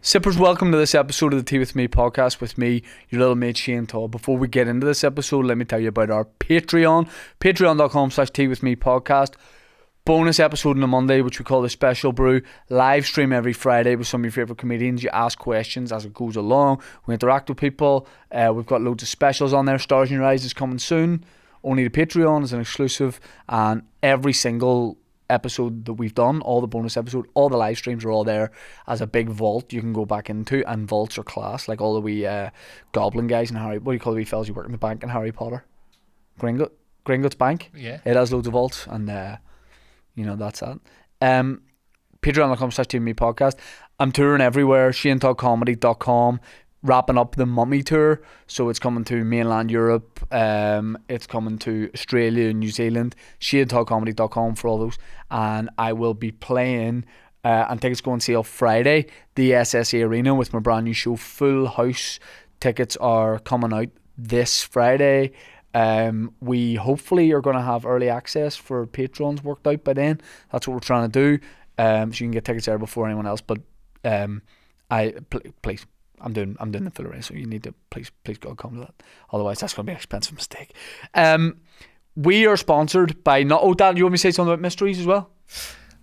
Sippers, welcome to this episode of the Tea With Me podcast with me, your little mate Shane Todd. Before we get into this episode, let me tell you about our Patreon, patreon.com/Tea With Me podcast. Bonus episode on a Monday, which we call the Special Brew. Live stream every Friday with some of your favourite comedians. You ask questions as it goes along. We interact with people. We've got loads of specials on there. Stars in Your Eyes is coming soon. Only the Patreon is an exclusive. And every single episode that we've done, all the bonus episode, all the live streams are all there as a big vault you can go back into, and vaults are class, like all the wee goblin guys in Harry, what do you call the wee fellas who work in the bank in Harry Potter? Gringotts Bank? Yeah. It has loads of vaults, and that's that. Patreon.com/Tea With Me podcast. I'm touring everywhere, ShaneToddComedy.com, wrapping up the Mummy tour, so it's coming to mainland Europe, it's coming to Australia and New Zealand. ShaneToddComedy.com for all those, and I will be playing and tickets go on sale Friday, the SSE Arena with my brand new show Full House. Tickets are coming out this Friday. We hopefully are going to have early access for patrons worked out by then. That's what we're trying to do, so you can get tickets there before anyone else, but please, I'm doing the full array, so you need to please God come to that. Otherwise, that's going to be an expensive mistake. We are sponsored by Dad, you want me to say something about Mysteries as well?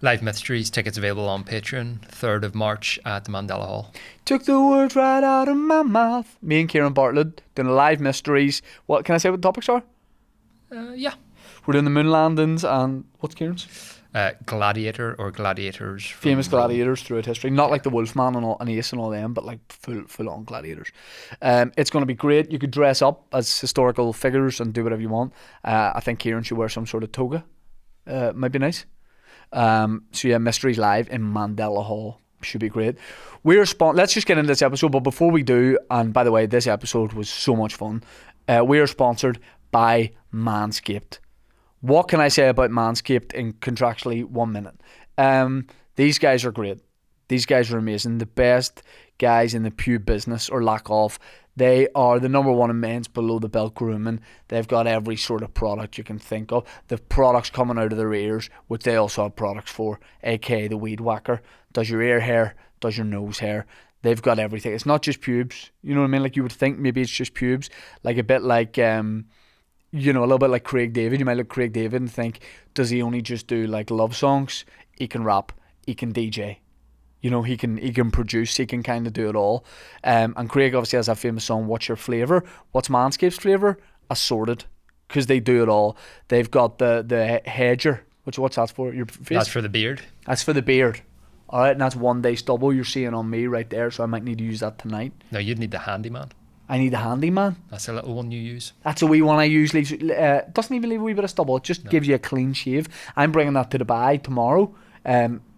Live Mysteries, tickets available on Patreon, 3rd of March at the Mandela Hall. Took the words right out of my mouth. Me and Kieran Bartlett doing a Live Mysteries. What can I say what the topics are? Yeah. We're doing the moon landings and what's Kieran's? Gladiator or gladiators. Famous gladiators throughout history. Not like the Wolfman and Ace and all them, but like full on gladiators. It's going to be great. You could dress up as historical figures and do whatever you want. I think Kieran should wear some sort of toga. Might be nice. So yeah, Mysteries Live in Mandela Hall. Should be great. Let's just get into this episode, but before we do, and by the way, this episode was so much fun. We are sponsored by Manscaped. What can I say about Manscaped in contractually 1 minute? These guys are great. These guys are amazing. The best guys in the pube business, or lack of. They are the number one in men's below the belt grooming. They've got every sort of product you can think of. The products coming out of their ears, which they also have products for, aka the Weed Whacker. Does your ear hair, does your nose hair. They've got everything. It's not just pubes. You know what I mean? Like you would think maybe it's just pubes. Like a bit like... a little bit like Craig David. You might look at Craig David and think, does he only just do like love songs? He can rap, he can DJ, he can produce, he can kind of do it all. And Craig obviously has that famous song, What's Your Flavour? What's Manscaped's flavour? Assorted, because they do it all. They've got the hedger, what's that for? Your face? That's for the beard. That's for the beard. Alright, and that's 1 day stubble you're seeing on me right there, so I might need to use that tonight. No, you'd need the handyman. I need a handyman. That's a little one you use. That's a wee one I use. Doesn't even leave a wee bit of stubble. It just gives you a clean shave. I'm bringing that to Dubai tomorrow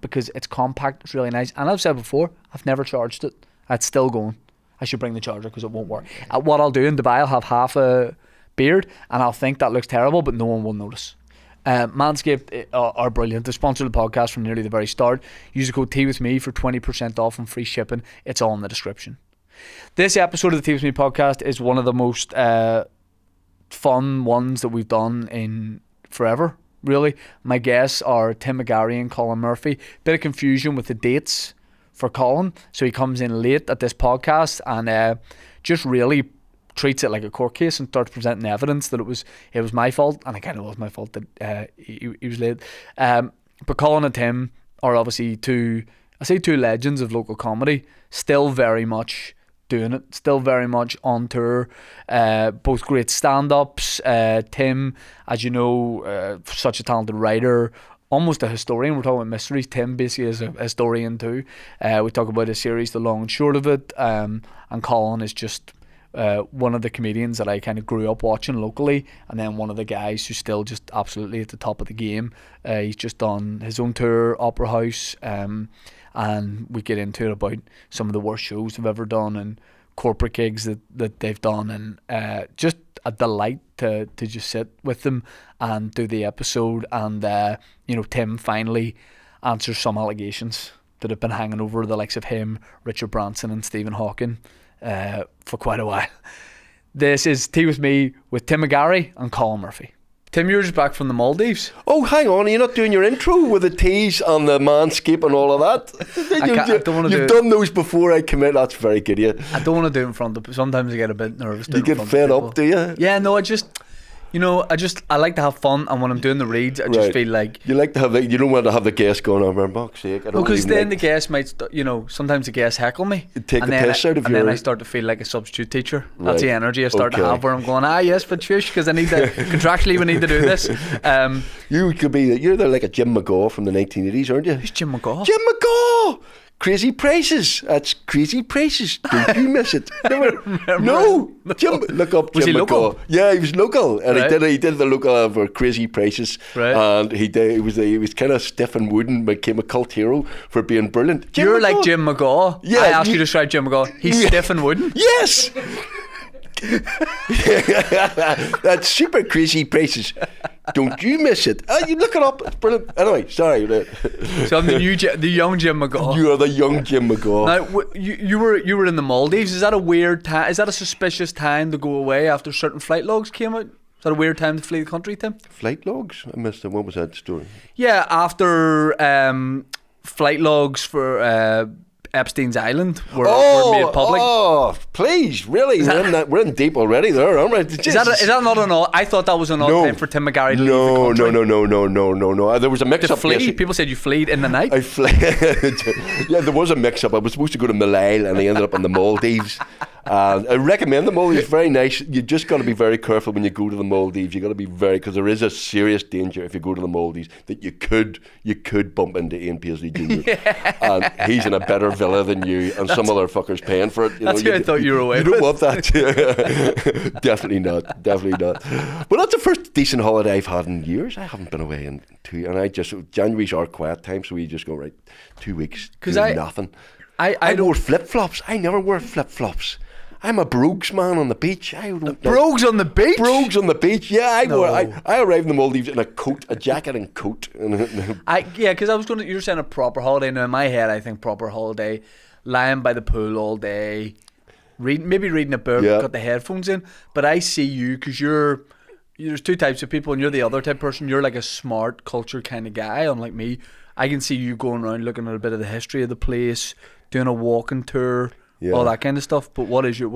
because it's compact. It's really nice. And I've said before, I've never charged it. It's still going. I should bring the charger because it won't work. What I'll do in Dubai, I'll have half a beard and I'll think that looks terrible, but no one will notice. Manscaped are brilliant. They sponsor the podcast from nearly the very start. Use the code TEAWITHME for 20% off and free shipping. It's all in the description. This episode of the Tea With Me podcast is one of the most fun ones that we've done in forever, really. My guests are Tim McGarry and Colin Murphy. Bit of confusion with the dates for Colin, so he comes in late at this podcast and just really treats it like a court case and starts presenting evidence that it was my fault, and it kind of was my fault that he was late. But Colin and Tim are obviously two legends of local comedy, still very much doing it, still very much on tour, both great stand-ups. Tim, as you know, such a talented writer, almost a historian. We're talking about mysteries. Tim basically is a historian too. We talk about a series, The Long and Short of It, and Colin is just one of the comedians that I kind of grew up watching locally, and then one of the guys who's still just absolutely at the top of the game. He's just done his own tour, Opera House, and we get into it about some of the worst shows they've ever done and corporate gigs that they've done, and just a delight to just sit with them and do the episode. And Tim finally answers some allegations that have been hanging over the likes of him, Richard Branson and Stephen Hawking for quite a while. This is Tea With Me with Tim McGarry and Colin Murphy. Tim, you're just back from the Maldives. Oh, hang on, are you not doing your intro with the teas and the manscape and all of that? I don't want to do You've it. done those before I commit. That's very good of you. I don't want to do it in front of. Sometimes I get a bit nervous. You get fed up, do you? Yeah, no, I like to have fun, and when I'm doing the reads, I just feel like you like to have you don't want to have the guest going on. For fuck's sake, because then the guest might, sometimes the guests heckle me, take the piss out of and then I start to feel like a substitute teacher. That's the energy I start to have, where I'm going, yes, but shush, because I need to contractually we need to do this. You're like a Jim McGaw from the 1980s, aren't you? Who's Jim McGaw? Jim McGaw. Crazy Prices. That's Crazy Prices. Don't you miss it? No. Jim, look up Jim Was he McGaw. local? Yeah, he was local, and he did the local for Crazy Prices, and he was kind of stiff and wooden, became a cult hero for being brilliant. You're like Jim McGaw. Yeah, I asked you to describe Jim McGaw. He's stiff and wooden. Yes. That's Super Crazy Prices. Don't you miss it? You look it up. It's brilliant. Anyway, sorry. So I'm the young Jim McGaw. You are the young Jim McGaw. Now, you were in the Maldives. Is that a weird time? Is that a suspicious time to go away after certain flight logs came out? Is that a weird time to flee the country, Tim? Flight logs? I missed it. What was that story? Yeah, after flight logs for Epstein's Island were made public. Oh, please, really? We're in deep already there, aren't we? Is that not an odd? I thought that was an odd time for Tim McGarry to leave the country. No. There was a mix-up. To flee? People said you fled in the night. I fled. Yeah, there was a mix-up. I was supposed to go to Malay, and I ended up in the Maldives. I recommend the Maldives. Very nice. You just got to be very careful when you go to the Maldives. You got to be because there is a serious danger if you go to the Maldives that you could bump into Ian Paisley Jr. And he's in a better villa than you, and some other fuckers paying for it. That's who I thought you were away with. You don't want that. Definitely not. Well, that's the first decent holiday I've had in years. I haven't been away in 2 years, and January's our quiet time, so we just go 2 weeks doing nothing. I wore flip-flops. I never wear flip-flops. I'm a Brogues man on the beach. Brogues on the beach? Brogues on the beach. Yeah, I arrived in the Maldives in a jacket and coat. Because I was going to. You're saying a proper holiday. Now in my head, I think proper holiday, lying by the pool all day, reading a book, got the headphones in. But I see you because there's two types of people, and you're the other type of person. You're like a smart culture kind of guy, unlike me. I can see you going around looking at a bit of the history of the place, doing a walking tour. All that kind of stuff. But what's your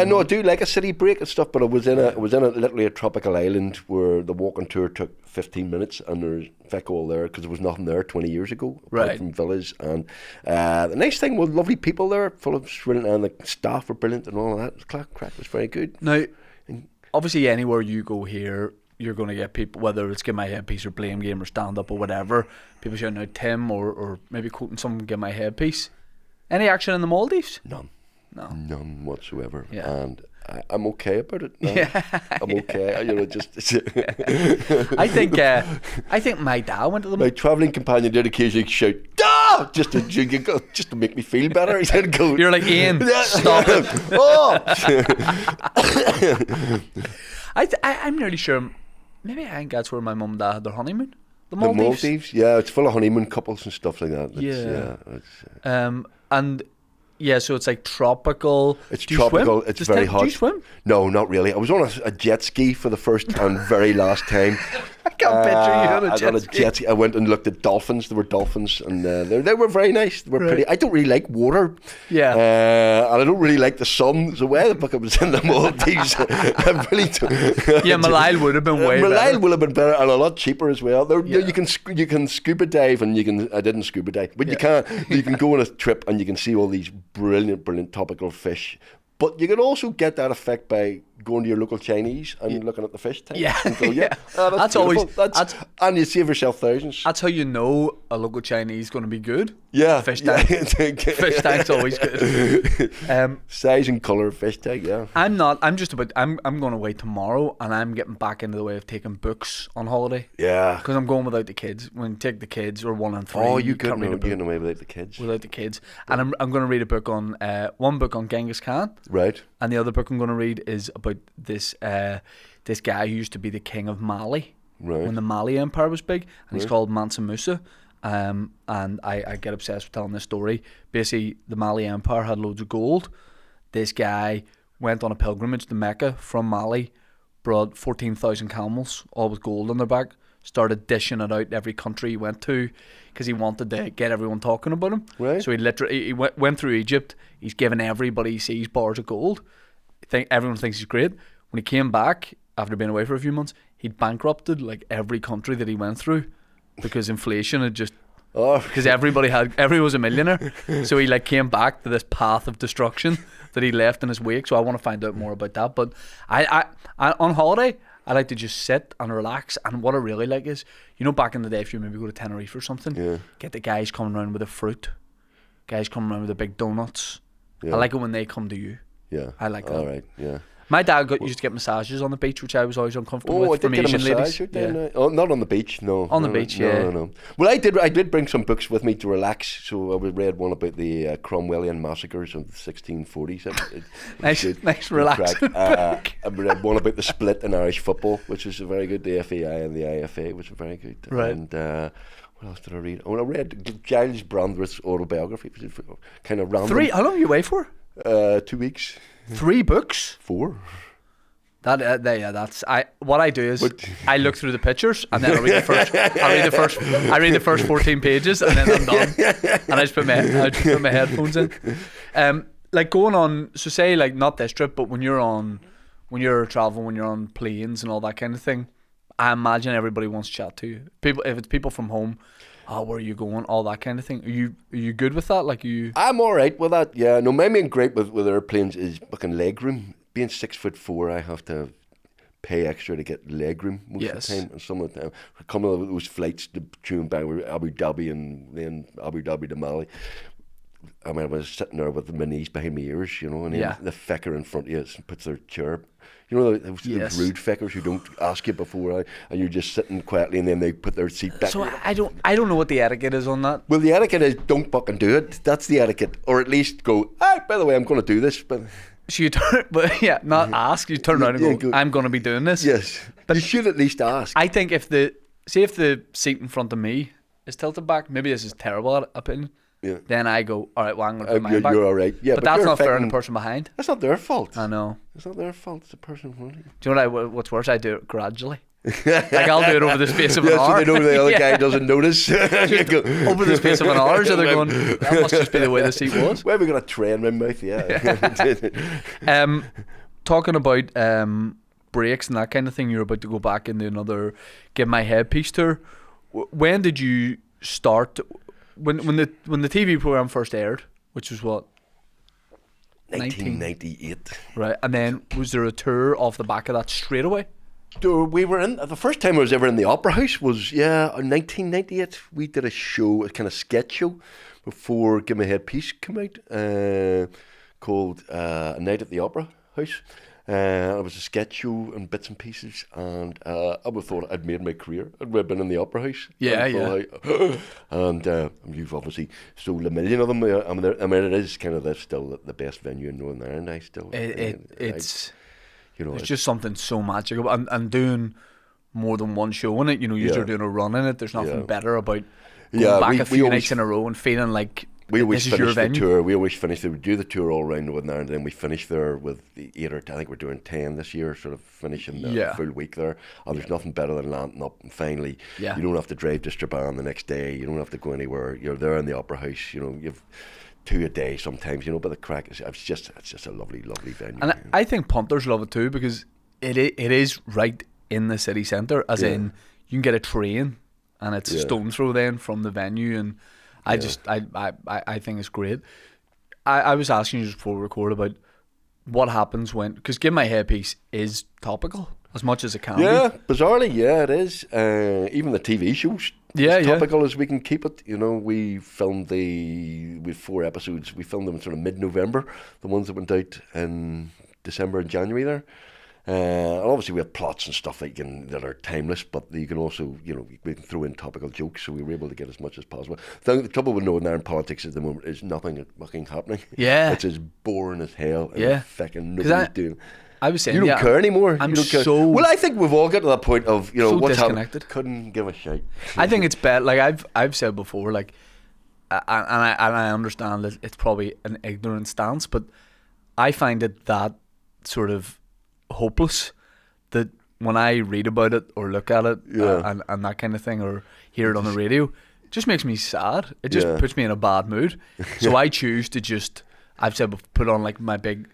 no, I do like a city break and stuff, but I was in literally a tropical island where the walking tour took 15 minutes, and there's feck all there because there was nothing there 20 years ago apart from villas. And the nice thing was lovely people there, full of brilliant, and the staff were brilliant and all of that. Crack was very good. Now, obviously anywhere you go here, you're going to get people, whether it's Give My Headpiece or Blame Game or Stand Up or whatever, people shouting out Tim or maybe quoting someone, Give My Headpiece. Any action in the Maldives? None whatsoever. Yeah. And I'm okay about it now. Yeah. I'm okay. I think my dad went to the. My travelling companion did occasionally shout, "Ah!" just to make me feel better. He said, "Go." You're like, Ian, stop it. Oh. I'm nearly sure. Maybe I think that's where my mum and dad had their honeymoon. The The Maldives, yeah, it's full of honeymoon couples and stuff like that. So it's like tropical. It's tropical. It's very hot. Do you swim? No, not really. I was on a jet ski for the first and very last time. I can't picture you on a jet ski. I went and looked at dolphins. There were dolphins, and they were very nice. They were pretty. I don't really like water. Yeah. And I don't really like the sun. So why the fuck I was in the Maldives? I really don't. Yeah, Malay would have been way better. Malay would have been better and a lot cheaper as well. You can scuba dive, and I didn't scuba dive, but you can go on a trip and you can see all these brilliant topical fish. But you can also get that effect by going to your local Chinese and looking at the fish tank. Yeah, and go, that's always and you save yourself thousands. That's how you know a local Chinese is going to be good. Yeah, fish tank. Fish tank's always good. Size and colour of fish tank. Yeah. I'm going away tomorrow, and I'm getting back into the way of taking books on holiday. Yeah. Because I'm going without the kids. When you take the kids, or 1 and 3. Oh, you can't read a book. You're getting away without the kids. Without the kids, and I'm going to read a book on one book on Genghis Khan. Right. And the other book I'm going to read is about this guy who used to be the king of Mali, when the Mali Empire was big, and he's called Mansa Musa. And I get obsessed with telling this story. Basically, the Mali Empire had loads of gold. This guy went on a pilgrimage to Mecca from Mali, brought 14,000 camels, all with gold on their back, started dishing it out every country he went to because he wanted to get everyone talking about him. Right. So he went through Egypt. He's given everybody he sees bars of gold. Everyone thinks he's great. When he came back after being away for a few months, he'd bankrupted like every country that he went through because inflation had just. Because everyone was a millionaire, so he like came back to this path of destruction that he left in his wake. So I want to find out more about that. But I on holiday, I like to just sit and relax. And what I really like is, back in the day, if you maybe go to Tenerife or something, get the guys coming around with the fruit, guys coming around with the big donuts. I like it when they come to you. Yeah, I like that. All right, yeah. My dad used to get massages on the beach, which I was always uncomfortable with from Asian ladies. Yeah. Oh, not on the beach, no. On the beach, yeah. No. Well, I did bring some books with me to relax. So I read one about the Cromwellian massacres of the 1640s. Nice relaxing book. I read one about the split in Irish football, which was very good. The FAI and the IFA, which was very good. Right. And what else did I read? I read Giles Brandreth's autobiography, which is kind of random. 3? How long are you away for? 2 weeks. 3 books? 4. What I do is I look through the pictures and then I read the first 14 pages and then I'm done. And I just put my headphones in. Like going on, so say like not this trip, but when you're traveling, when you're on planes and all that kind of thing, I imagine everybody wants to chat to you. If it's people from home, where are you going? All that kind of thing. Are you good with that? I'm all right with that. Yeah. No, my main gripe with airplanes is fucking leg room. Being 6'4", I have to pay extra to get leg room most of the time. And some of the time, a couple of those flights to tune back with Abu Dhabi and then Abu Dhabi to Mali. I mean, I was sitting there with my knees behind my ears, and then the fecker in front of you puts their chair. Those rude feckers who don't ask you before, and you're just sitting quietly, and then they put their seat back. So I don't know what the etiquette is on that. Well, the etiquette is don't fucking do it. That's the etiquette, or at least go. By the way, I'm going to do this, but. So you turn, not ask. You turn around and go, I'm going to be doing this. Yes, but you should at least ask. I think if the seat in front of me is tilted back, maybe this is terrible opinion. Yeah. Then I go, all right, well, I'm going to put mine back. You're all right. Yeah, but that's not fair on the person behind. That's not their fault. I know. It's not their fault. It's the person in front of you. Do you know what's worse? I do it gradually. Like I'll do it over the space of an hour. So they know the other guy doesn't notice. Over the space of an hour, so they're going, that must just be the way the seat was. Where have we got a tray in my mouth? Yeah. Talking about breaks and that kind of thing, you're about to go back into another Give My Headpiece tour. When did you start? When the TV program first aired, which was what? 1998. Right, and then was there a tour off the back of that straight away? We were in the first time I was ever in the Opera House was in 1998. We did a show, a kind of sketch show, before Give My Headpiece came out, called A Night at the Opera House. It was a sketch show and bits and pieces, and I would have thought I'd made my career. I'd been in the Opera House. And you've obviously sold a million of them. I mean, it is kind of still the best venue in Northern Ireland. It's just something so magical, and doing more than one show in it. You're doing a run in it. There's nothing better about going back a few nights in a row and feeling like. We always finish the tour. We do the tour all around Northern Ireland, and then we finish there with the 8 or 10. I think we're doing 10 this year, sort of finishing the full week there. And there's nothing better than landing up and finally. You don't have to drive to Strabane the next day. You don't have to go anywhere. You're there in the Opera House. You've 2 a day sometimes. But the crack is it's just a lovely, lovely venue. And I think punters love it too because it is right in the city centre. As in, you can get a train, and it's a stone throw then from the venue and. I think it's great. I was asking you just before we record about what happens when, because Give My Headpiece is topical as much as it can be. Bizarrely, it is. Even the TV shows as topical as we can keep it. We filmed with 4 episodes. We filmed them sort of mid-November, the ones that went out in December and January there. And obviously we have plots and stuff that are timeless, but you can also, we can throw in topical jokes, so we were able to get as much as possible. The trouble with Northern Ireland politics at the moment is nothing fucking happening. Yeah. It's as boring as hell. And fucking nobody's doing. I was saying, you don't care anymore. I'm you don't care. Well, I think we've all got to that point of, so what's disconnected. happening. Couldn't give a shit. I think it's bad. Like I've said before, like, and I understand that it's probably an ignorant stance, but I find it that sort of hopeless that when I read about it or look at it Yeah. and that kind of thing or hear it on the radio, it just makes me sad. It just Yeah. puts me in a bad mood. So I choose to just, I've said, put on like my big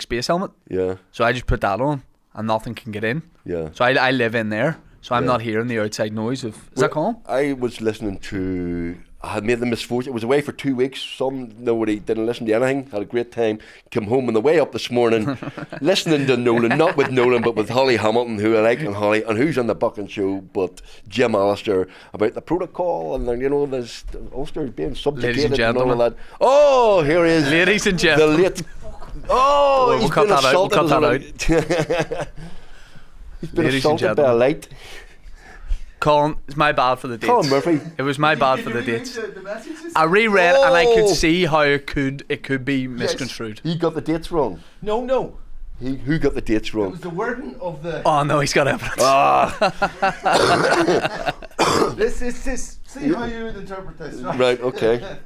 space helmet. Yeah. So I just put that on and nothing can get in. Yeah. So I live in there. So I'm Yeah. not hearing the outside noise of. Is that calm? I was listening to. I had made the misfortune. I was away for 2 weeks. Nobody didn't listen to anything. Had a great time. Came home on the way up this morning, listening to Nolan. Not with Nolan, but with Holly Hamilton, who I like, and Holly, and who's on the Bucking Show, but Jim Alistair about the protocol and there's Ulster being subjugated and all of that. Oh, here he is, Ladies and the gentlemen. late. Oh, We'll he's cut been that out. We'll assaulted. cut that out. He's been Ladies and assaulted by a gentlemen. light. Colin, it's my bad for the dates. Colin Murphy. It was my bad for the dates. I reread and I could see how it could be misconstrued. He got the dates wrong. No. Who got the dates It wrong? was the wording of the. Oh no, he's got evidence. This. See how you would interpret this. Right, okay.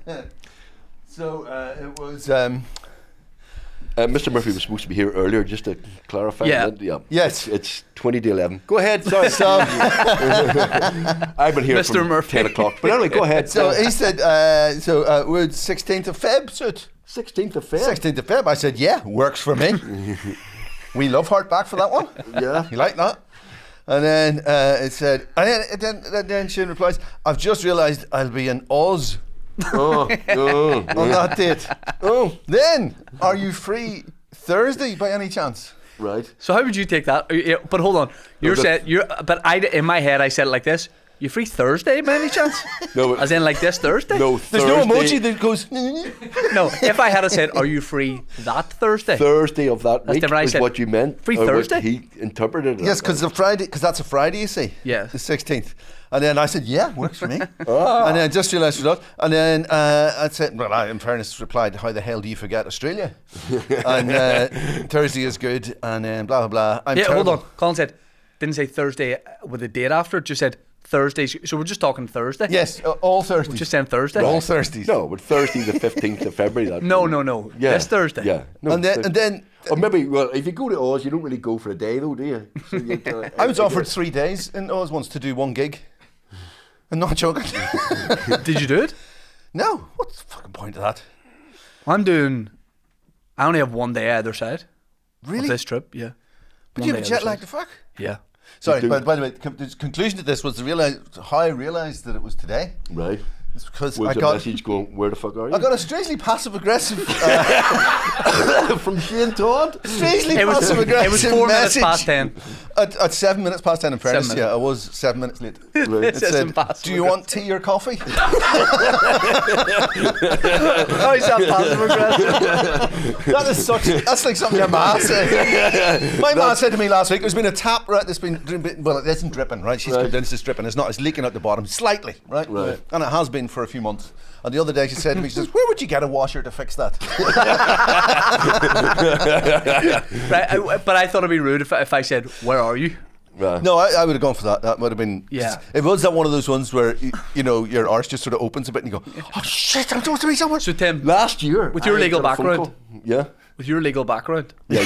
So it was. Mr. Murphy was supposed to be here earlier, just to clarify. Yeah. Yeah. Yes. It's 20 to 11. Go ahead, sorry. So, I've been here Mr. from Murphy. 10 o'clock. But anyway, go ahead. so he said, would 16th of Feb suit? 16th of Feb. 16th of Feb. I said, yeah, works for me. We love Heartback for that one. Yeah. You like that? And then it said, and then she replies, I've just realised I'll be in Oz Oh, on that date. oh, Then, are you free Thursday by any chance? right. So how would you take that? But hold on, in my head I said it like this. You free Thursday by any chance? No, As in like this Thursday? no, There's no Thursday- emoji that goes. No. If I had said, are you free that Thursday? Thursday of that week different. I is said what you meant. free or what Thursday? He interpreted it. Yes, because that's a Friday, you see. Yeah. The 16th. And then I said, yeah, works for me. And then I just realised it was. And then I said, well, I, in fairness, replied, how the hell do you forget Australia? And Thursday is good, and then blah, blah, blah. I'm Yeah, hold terrible. on. Colin said, didn't say Thursday with a date after it, just said Thursdays. So we're just talking Thursday? Yes, all Thursdays. We're just saying Thursday? All Thursdays. No, but Thursday the 15th of February. That No. Yeah. This Thursday? Yeah. No, And then or maybe, well, if you go to Oz, you don't really go for a day, though, do you? So you I was offered 3 days in Oz once to do one gig. I'm not joking. Did you do it? No, what's the fucking point of that? I only have 1 day either side Really? of this trip, yeah. But One you have a day jet either lag side. to fuck. Yeah. Sorry, do. by the way, the conclusion to this was how I realised that it was today. Right. It's because Was I the got message going, where the fuck are you? I got a strangely passive aggressive, from Shane Todd. strangely It was passive aggressive 4 minutes message past 10. at 7 minutes past 10. In fairness, 7 yeah, minutes. I was 7 minutes late. Right. This It is said, impossible. "Do you want tea or coffee?" How is that passive aggressive? That's like something your ma said. My ma said to me last week, "There's been a tap, right? There's been well, it isn't dripping, right? She's convinced it's dripping. It's not. It's leaking out the bottom slightly, right? Right. And it has been for a few months. And the other day she said to me, she says, "Where would you get a washer to fix that?" Right, but I thought it'd be rude if I said, where are you? Right. No, I would have gone for that. That would have been. Yeah. It was that one of those ones where you know your arse just sort of opens a bit and you go, "Oh shit, I'm supposed to be somewhere." So Tim, Last year. With your I legal got a phone background. call. Yeah. with your legal background, Yeah,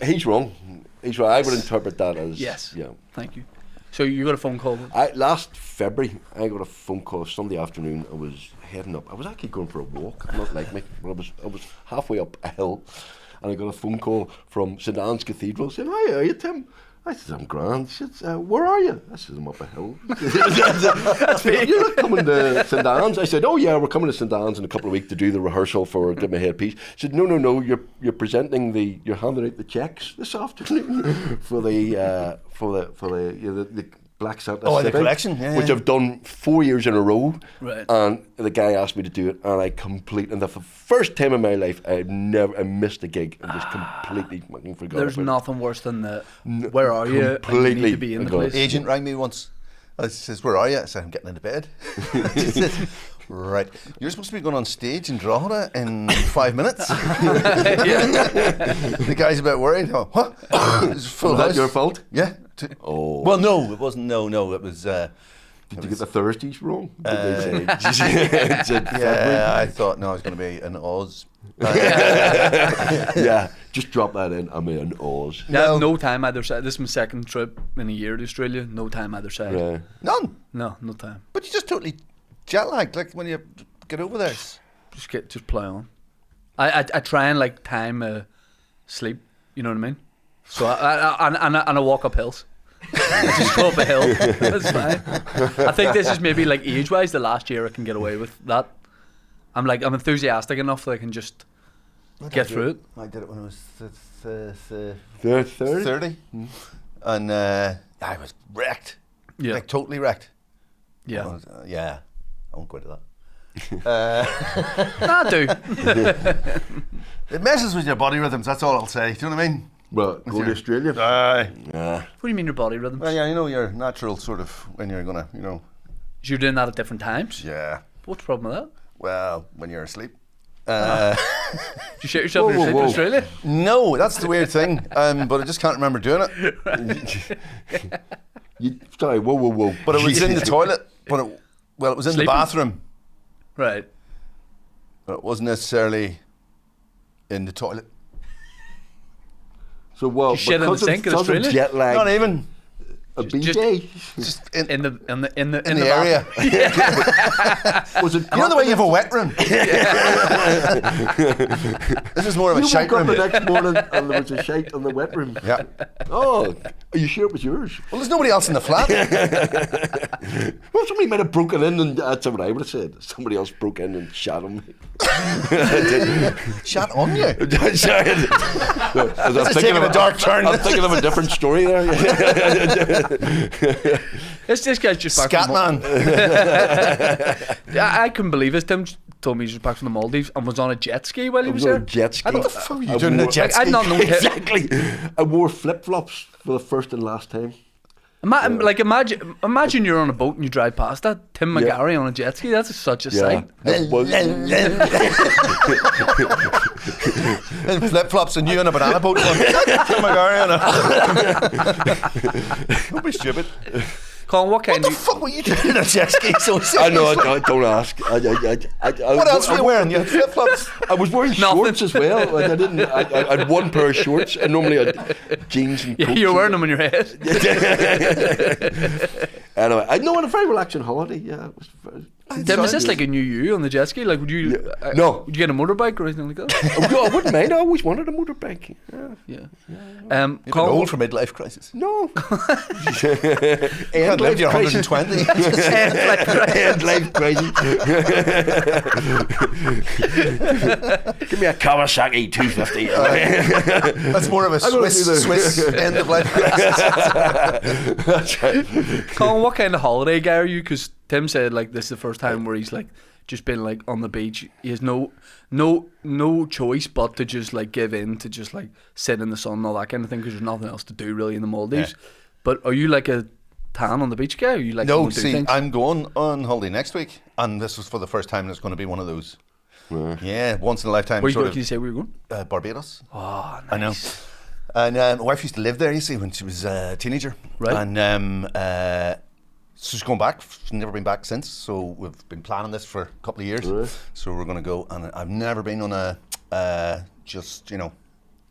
he's wrong. He's right. I would interpret that as yes. Yeah. Thank you. So you got a phone call. Last February, I got a phone call Sunday afternoon. I was heading up. I was actually going for a walk, not like me. But I was halfway up a hill, and I got a phone call from St Anne's Cathedral saying, "Hi, are you Tim?" I said, "I'm grand." She said, "Where are you?" I said, "I'm up a hill." That's me. "You're not coming to St Anne's?" I said, "Oh yeah, we're coming to St Anne's in a couple of weeks to do the rehearsal for Did My Headpiece." She said, "No, you're presenting you're handing out the checks this afternoon for the Black Santa Oh, the sit-out, collection, yeah, which yeah. I've done 4 years in a row." Right. And the guy asked me to do it, and and the first time in my life, I missed a gig and just completely fucking forgot. There's about it. nothing worse than the where are you? And you completely need to be in the forgot. place. Agent rang me once. I says, "Where are you?" I said, "I'm getting into bed." She said, "Right, you're supposed to be going on stage in Drogheda in 5 minutes." The guy's a bit worried. Oh, what? It's full Was that house. your fault? Yeah. Oh. Well, no, it wasn't. No, it was. Did you get the Thursdays wrong? Did they say? Yeah, I thought no, I was going to be in Oz. Yeah. Just drop that in. I'm in Oz. Yeah, no time either side. This is my second trip in a year to Australia. No time either side. Yeah. None. No time. But you just totally jet lagged, like when you get over there. Just play on. I try and like time sleep. You know what I mean? So I walk up hills. I just go up a hill. That's fine. I think this is maybe like age-wise the last year I can get away with that. I'm enthusiastic enough that I can just get through it. I did it when I was 30? 30. And I was wrecked. Yeah. Like totally wrecked. Yeah. Yeah. I won't go into that. I do. It messes with your body rhythms, that's all I'll say. Do you know what I mean? Well, go to Australia. Aye. Yeah. What do you mean your body rhythms? Well, yeah, you know your natural sort of when you're gonna, you know. You're doing that at different times? Yeah. What's the problem with that? Well, when you're asleep. Do you shit yourself in your sleep in Australia? No, that's the weird thing. But I just can't remember doing it. Sorry, whoa. But it was in the toilet. But it was in Sleeping? the bathroom. Right. But it wasn't necessarily in the toilet. So, well, You shit in the sink in Australia? Jet lag. Not even. A BJ. Just In the area. Was it? You know the way you have a wet room? This is more of a You shite woke up room. the next morning and there was a shite on the wet room. Yeah. Oh, are you sure it was yours? Well, there's nobody else in the flat. Well, somebody might have broken in, and that's what I would have said. Somebody else broke in and shot on me. Shot on you. This is taking a dark turn. I'm thinking of a different story there. This guy's just back from Scatman. I couldn't believe this. Tim told me he was back from the Maldives and was on a jet ski while he was there. Jet ski. What the fuck are you doing in a jet ski? I'd not known Exactly. I wore flip-flops for the first and last time. Imagine you're on a boat and you drive past that. Tim Yeah. McGarry on a jet ski. That's such a sight. It was. And flip-flops and you on a banana boat. Going, Tim McGarry on a... Don't be stupid. Colin, what kind What the of... fuck were you doing in a jet ski? So I know. I don't ask. What else were you wearing? You had flip-flops. I was wearing shorts as well. Like, I had one pair of shorts, and normally I had jeans and. Yeah, you're wearing them on your head. Anyway, I know on a very relaxing holiday. Yeah, it was very, Tim, is this like a new you on the jet ski? Like, would you... No. Would you get a motorbike or anything like that? I wouldn't mind. I always wanted a motorbike. Yeah. You're Colin, old for midlife crisis. No. Can't live to 120. End life crisis. Give me a Kawasaki 250. That's more of a Swiss end of life crisis. That's right. Colin, what kind of holiday guy are you? Because Tim said like this is the first time where he's like just been like on the beach. He has no choice but to just like give in to just like sit in the sun and all that kind of thing because there's nothing else to do really in the Maldives. Yeah. But are you like a tan on the beach guy? Or are you like No, do see, things? I'm going on holiday next week, and this was for the first time. It's going to be one of those. Yeah, once in a lifetime. Where you sort going? Can you say where you're going? of Barbados. Oh, nice. I know. And my wife used to live there, you see, when she was a teenager. Right. And so she's going back. She's never been back since. So we've been planning this for a couple of years. Right. So we're going to go. And I've never been on a just,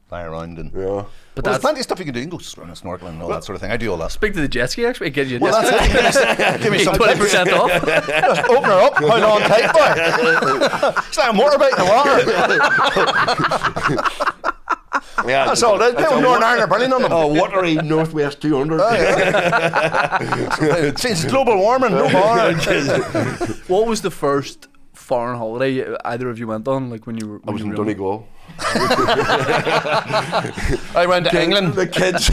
fly around. And Yeah. But there's that's plenty of stuff you can do. You can go swimming, snorkeling and all that sort of thing. I do all that. speak to the jet ski expert. Get you a Well, jet ski. that's it. Give me some 20% off. Just open her up. How long tight, boy? It's like a motorbike in the water. Yeah, That's all. There's people in Northern Ireland are brilliant on them. Oh, watery Northwest 200. It's global warming. No bother. What was the first foreign holiday either of you went on? Like when you were? I was in Donegal. I went to England. The kids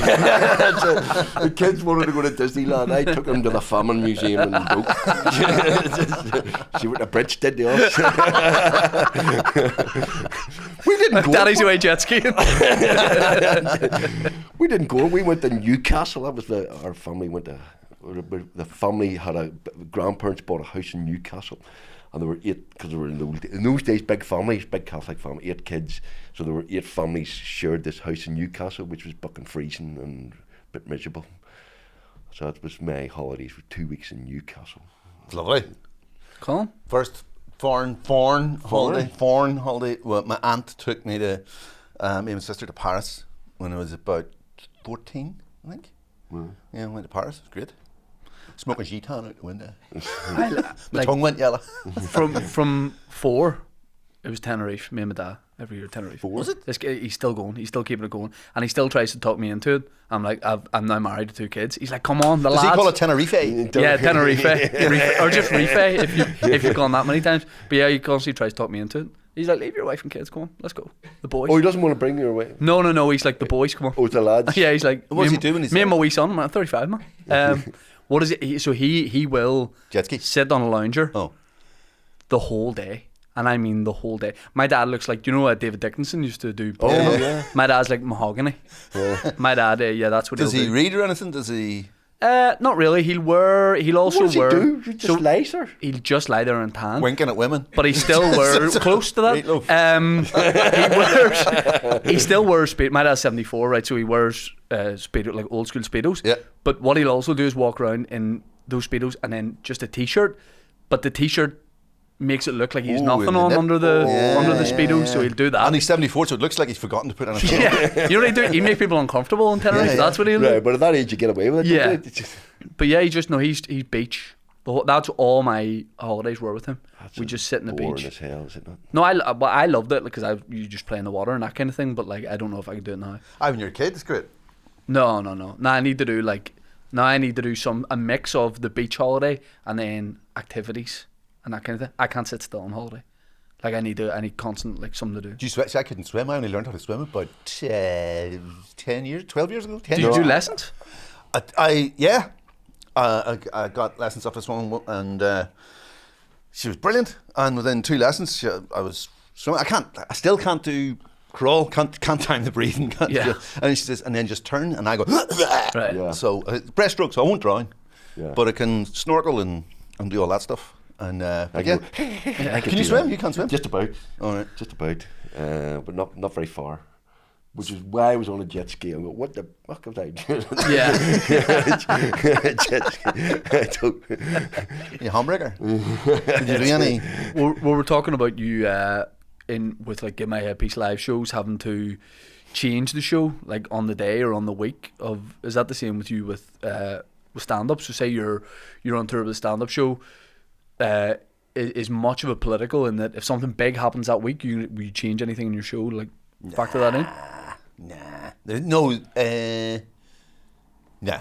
wanted to go to Disneyland. I took them to the Famine Museum in Brogues. See what the Brits did to us. We didn't go. Daddy's away jet skiing. We didn't go. We went to Newcastle. That was our family went to. The family had grandparents bought a house in Newcastle. And there were 8, because there were in those days, big families, big Catholic family, 8 kids. So there were 8 families shared this house in Newcastle, which was bucking freezing and a bit miserable. So that was my holidays for 2 weeks in Newcastle. It's lovely. Colin? First foreign holiday. Well, my aunt took me to me and my sister to Paris when I was about 14, I think. Yeah, I went to Paris. It was great. Smoking gitan out the window. My tongue went yellow. From 4, it was Tenerife. Me and my dad every year Tenerife. 4? Was it? He's still going. He's still keeping it going, and he still tries to talk me into it. I'm like, I'm now married to 2 kids. He's like, come on, the Does lads. he call it Tenerife? Yeah, Tenerife, or just Rife if you've gone that many times. But yeah, he constantly tries to talk me into it. He's like, leave your wife and kids, come on, let's go. The boys. Oh, he doesn't want to bring you away. No. He's like, the boys, come on. Oh, it's the lads. Yeah, he's like, What does he do when he's me and there? my wee son, man, 35, man. What is it? So he will Jet ski? sit on a lounger Oh. the whole day. And I mean the whole day. My dad looks like, you know what David Dickinson used to do? Oh, yeah. My dad's like mahogany. My dad, yeah, that's what Does he'll he do. read or anything? Does he? Not really. He'll also What does he wear. do? He just lays there. He'll just lie there and tan. Winking at women? But he still wears close to that. He still wears speedo. My dad's 74, right? So he wears speedo, like old school speedos. Yeah. But what he'll also do is walk around in those speedos and then just a t-shirt. But the t-shirt makes it look like he's Ooh, nothing in the on nip. under the speedo. So he'll do that. And he's 74, so it looks like he's forgotten to put on a shirt. Yeah. You know what he do? He make people uncomfortable in Tenerife. Yeah, yeah. That's what he'll do. Right, but at that age you get away with it. Yeah. don't you? It's just- But yeah, he's beach. That's all my holidays were with him. We just sit in the boring beach. as hell, is it not? No, I loved it because you just play in the water and that kind of thing. But like, I don't know if I could do it now. When you're a kid, it's great. No. Now I need to do a mix of the beach holiday and then activities and that kind of thing. I can't sit still on holiday. Like I need constant something to do. Do you swim? See, I couldn't swim. I only learned how to swim about 10 years, 12 years ago. 10 Do you years do ago. lessons? I got lessons off this woman, and she was brilliant. And within 2 lessons, I was swimming. I still can't do crawl. Can't time the breathing. Yeah. And she says, and then just turn, and I go. Right. Yeah. So breaststroke. So I won't drown, Yeah. but I can snorkel and do all that stuff. And I again, can can you do swim? that. You can't swim. Just about. All right. Just about. But not very far. Which is why I was on a jet ski. I go, what the fuck was I doing? Yeah. Jet ski. You hamburger. Did you do any? We were talking about you with like Give My Headpiece live shows having to change the show like on the day or on the week of. Is that the same with you with stand up? So say you're on tour with a stand up show. Is much of a political in that if something big happens that week, will you change anything in your show like factor that in? Nah. No. Nah.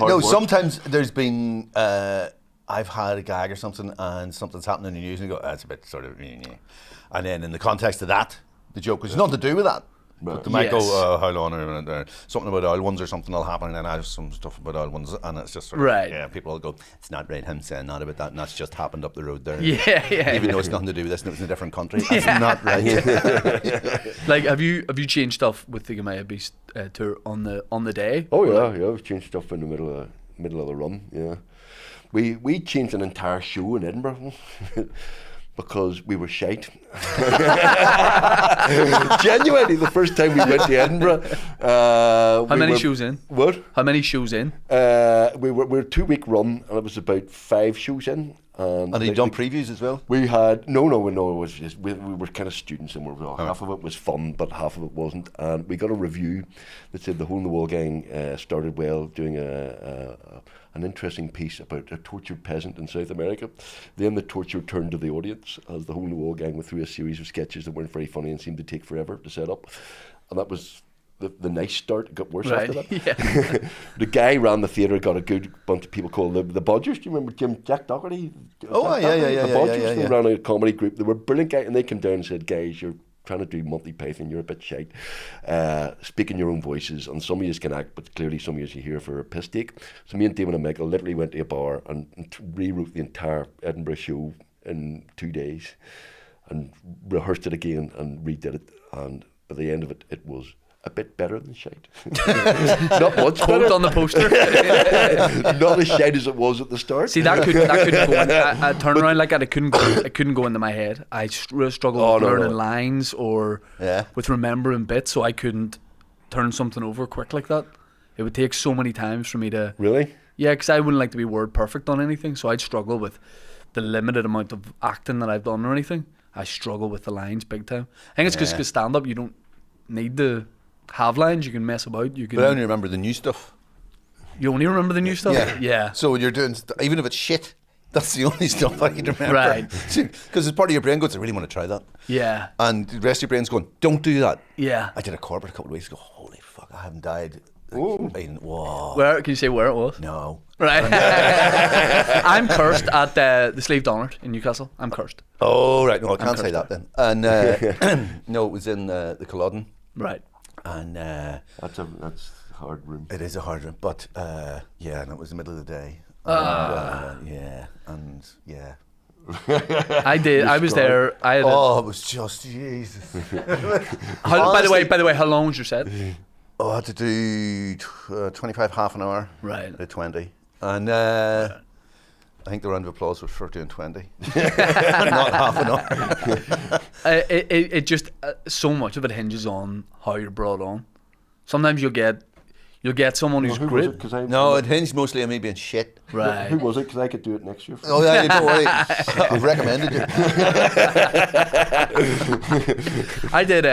No. Sometimes there's been. I've had a gag or something, and something's happening in the news, and you go, "That's a bit sort of," and then in the context of that, the joke is nothing to do with that. But they might Yes. go, how long are something about oil ones or something will happen, and then I have some stuff about oil ones, and it's just sort of, Right. yeah, people will go, it's not right, him saying that about that, and that's just happened up the road there. Yeah. Even though it's nothing to do with this, and it was in a different country. That's not right. Like, have you changed stuff with the Give My Headpiece tour on the day? Oh yeah. We've changed stuff in the middle of the run. Yeah, we changed an entire show in Edinburgh. Because we were shite. Genuinely, the first time we went to Edinburgh. How many shows in? What? How many shows in? We were a 2-week run, and it was about 5 shows in. And you done previews as well? We had no. It was just we were kind of students, and half of it was fun, but half of it wasn't. And we got a review that said the Hole in the Wall gang started well, doing an interesting piece about a tortured peasant in South America. Then the torture turned to the audience as the Hole in the Wall gang went through a series of sketches that weren't very funny and seemed to take forever to set up, and that was. The nice start. It got worse after that. Yeah. The guy ran the theatre, got a good bunch of people called the Bodgers. Do you remember Jack Doherty? Oh, Jack yeah, Doherty? yeah, The yeah, Bodgers, yeah. they ran a comedy group. They were a brilliant guy, and they came down and said, guys, you're trying to do Monty Python, you're a bit shite. Speaking your own voices, and some of you can act, but clearly some of you are here for a piss take. So me and Damon and Michael literally went to a bar and rewrote the entire Edinburgh show in 2 days and rehearsed it again and redid it. And by the end of it, it was a bit better than shite. Not much Quote better. on the poster. Not as shite as it was at the start. See, that couldn't go in, a turnaround like that. It couldn't go into my head. I really struggled with learning lines or with remembering bits, so I couldn't turn something over quick like that. It would take so many times for me to. Really? Yeah, because I wouldn't like to be word perfect on anything, so I'd struggle with the limited amount of acting that I've done or anything. I struggle with the lines big time. I think it's because stand up, you don't need to have lines. You can mess about. You can. But I only remember the new stuff. You only remember the new stuff. Yeah. So when you're doing, even if it's shit, that's the only stuff I can remember. Right. Because it's part of your brain goes, I really want to try that. Yeah. And the rest of your brain's going, don't do that. Yeah. I did a corporate a couple of weeks ago. Holy fuck, I haven't died. Ooh. Whoa. Where can you say where it was? No. Right. I'm cursed at the Sleeve Donard in Newcastle. I'm cursed. Oh, right. No, I can't say cursed. that then. And no, it was in the Culloden. Right. And That's a hard room. it is a hard one. But yeah, and it was the middle of the day. And yeah. I did. I was there. I had It was just Jesus. by the way, how long was your set? I had to do 25 half an hour. Right. At 20. And I think the round of applause was for doing 20. Not half an hour. It just so much of it hinges on how you're brought on. Sometimes you'll get someone who's Who was great. it? 'Cause No, it hinged mostly on me being shit. Right. Who was it? Because I could do it next year. Oh yeah, don't worry. I've recommended you. I did.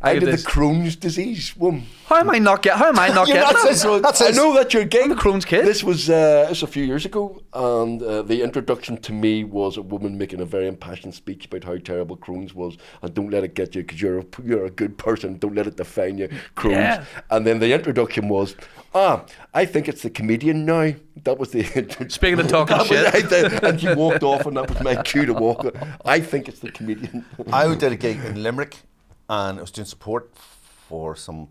I did this. the Crohn's disease one. How am I not getting You're that? not I know that you're getting I'm a Crohn's kid. This was a few years ago, and the introduction to me was a woman making a very impassioned speech about how terrible Crohn's was, and don't let it get you because you're a good person. Don't let it define you, Crohn's. Yeah. And then the introduction was, I think it's the comedian now. That was the Speaking of talking that shit. was, and you walked off, and that was my cue to walk. I think it's the comedian. I did a gig in Limerick, and I was doing support for some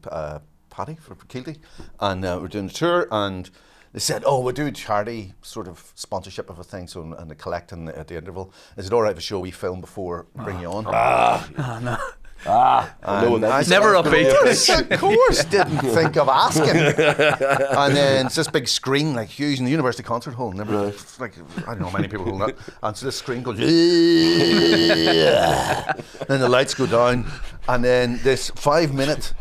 Paddy for Keelty, and we're doing a tour, and they said, "Oh, we'll do a charity sort of sponsorship of a thing, so and they collect at the interval." I said, "All right, for sure, we film before bring you on." No. And I said, Never upbeat. Of course, didn't think of asking. And then it's this big screen, like huge, in the University Concert Hall. Never, like I don't know how many people hold that. And so this screen goes, then the lights go down, and then this 5-minute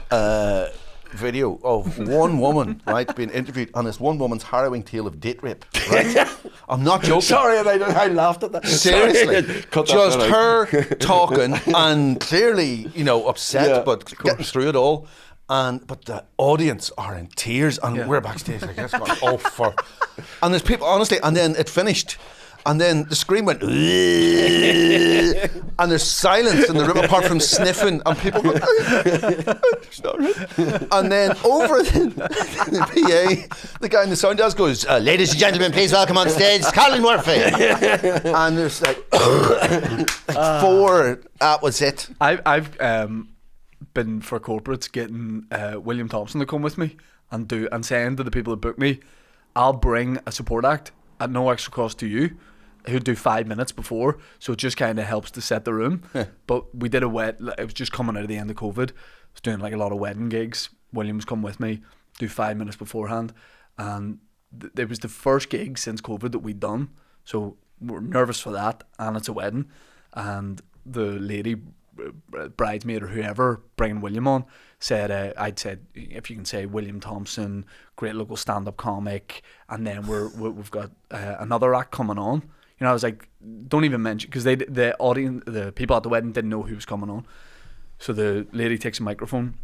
video of one woman, right, being interviewed on this one woman's harrowing tale of date rape. Right, I'm not joking. Sorry, I laughed at that. Seriously, Cut that just bit out. her talking and clearly, upset, Yeah, but getting through it all. But the audience are in tears, and we're backstage like this, going, "Oh fuck!" And there's people, honestly, and then it finished. And then the screen went, and there's silence in the room apart from sniffing, and people go, "It's not right." And then over the PA, the guy in the sound desk goes, "Ladies and gentlemen, please welcome on stage Colin Murphy." And there's like 4. That was it. I've been for corporates getting William Thompson to come with me and saying to the people that book me, I'll bring a support act at no extra cost to you, who'd do 5 minutes before, so it just kind of helps to set the room. But we did it was just coming out of the end of COVID. I was doing like a lot of wedding gigs. William's come with me, do 5 minutes beforehand, and it was the first gig since COVID that we'd done, so we're nervous for that, and it's a wedding, and the lady, bridesmaid or whoever bringing William on, said, I'd said, if you can say William Thompson, great local stand-up comic, and then we've got another act coming on. I was like, don't even mention, because the audience, the people at the wedding didn't know who was coming on. So the lady takes a microphone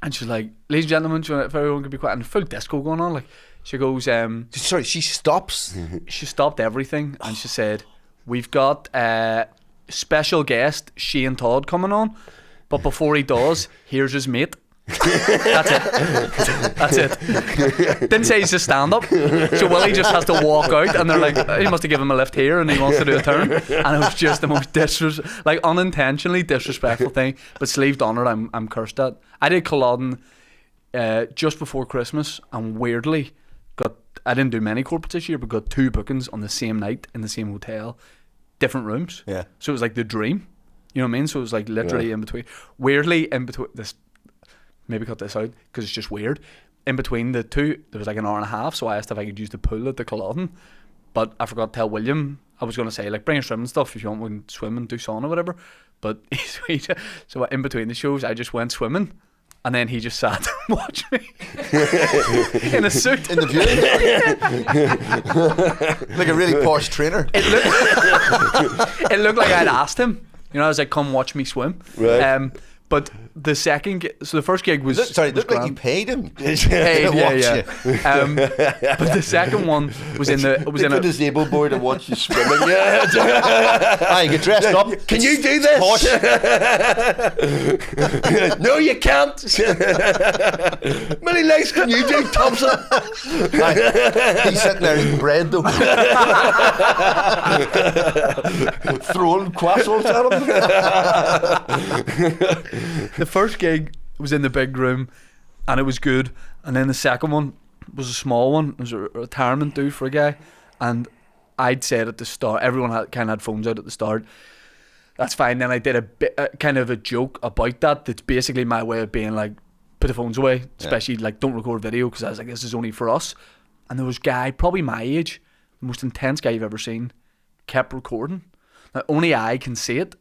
and she's like, "Ladies and gentlemen, if everyone could be quiet," and full disco going on. Like, she goes, Sorry, she stops. she stopped everything and she said, "We've got special guest Shane Todd coming on, but before he does, here's his mate." That's it. Didn't say he's a stand-up, so Willie just has to walk out, and they're like, he must have given him a lift here, and he wants to do a turn, and it was just the most unintentionally disrespectful thing. But Sleeve Donard, I'm cursed at. I did Culloden just before Christmas, and weirdly I didn't do many corporates this year, but got 2 bookings on the same night in the same hotel, different rooms. Yeah. So it was like the dream. You know what I mean? So it was like literally in between. Weirdly, in between this. Maybe cut this out because it's just weird. In between the two, there was like an hour and a half, so I asked if I could use the pool at the Culloden, but I forgot to tell William. I was going to say, like, bring your swimming stuff if you want, we can swim and do sauna or whatever, but so in between the shows I just went swimming, and then he just sat and watched me in a suit In the view. Like a really posh trainer. It looked like I'd asked him. You know, I was like, come watch me swim. Right. But the first gig was Sorry, it was looked like you grand. paid him. Paid, to yeah. watch But the second one was in a a disabled boy to watch you swimming. Yeah. I get dressed up. Can you do this? No, you can't. Many legs can you do, Thompson? He's sitting there eating bread though. Throwing croissants at him. The first gig was in the big room, and it was good. And then the second one was a small one. It was a retirement due for a guy, and I'd said at the start, everyone had phones out at the start. That's fine. Then I did a bit, kind of a joke about that. That's basically my way of being like, put the phones away, especially like don't record video, because I was like, this is only for us. And there was a guy, probably my age, the most intense guy you've ever seen, kept recording. Now only I can see it,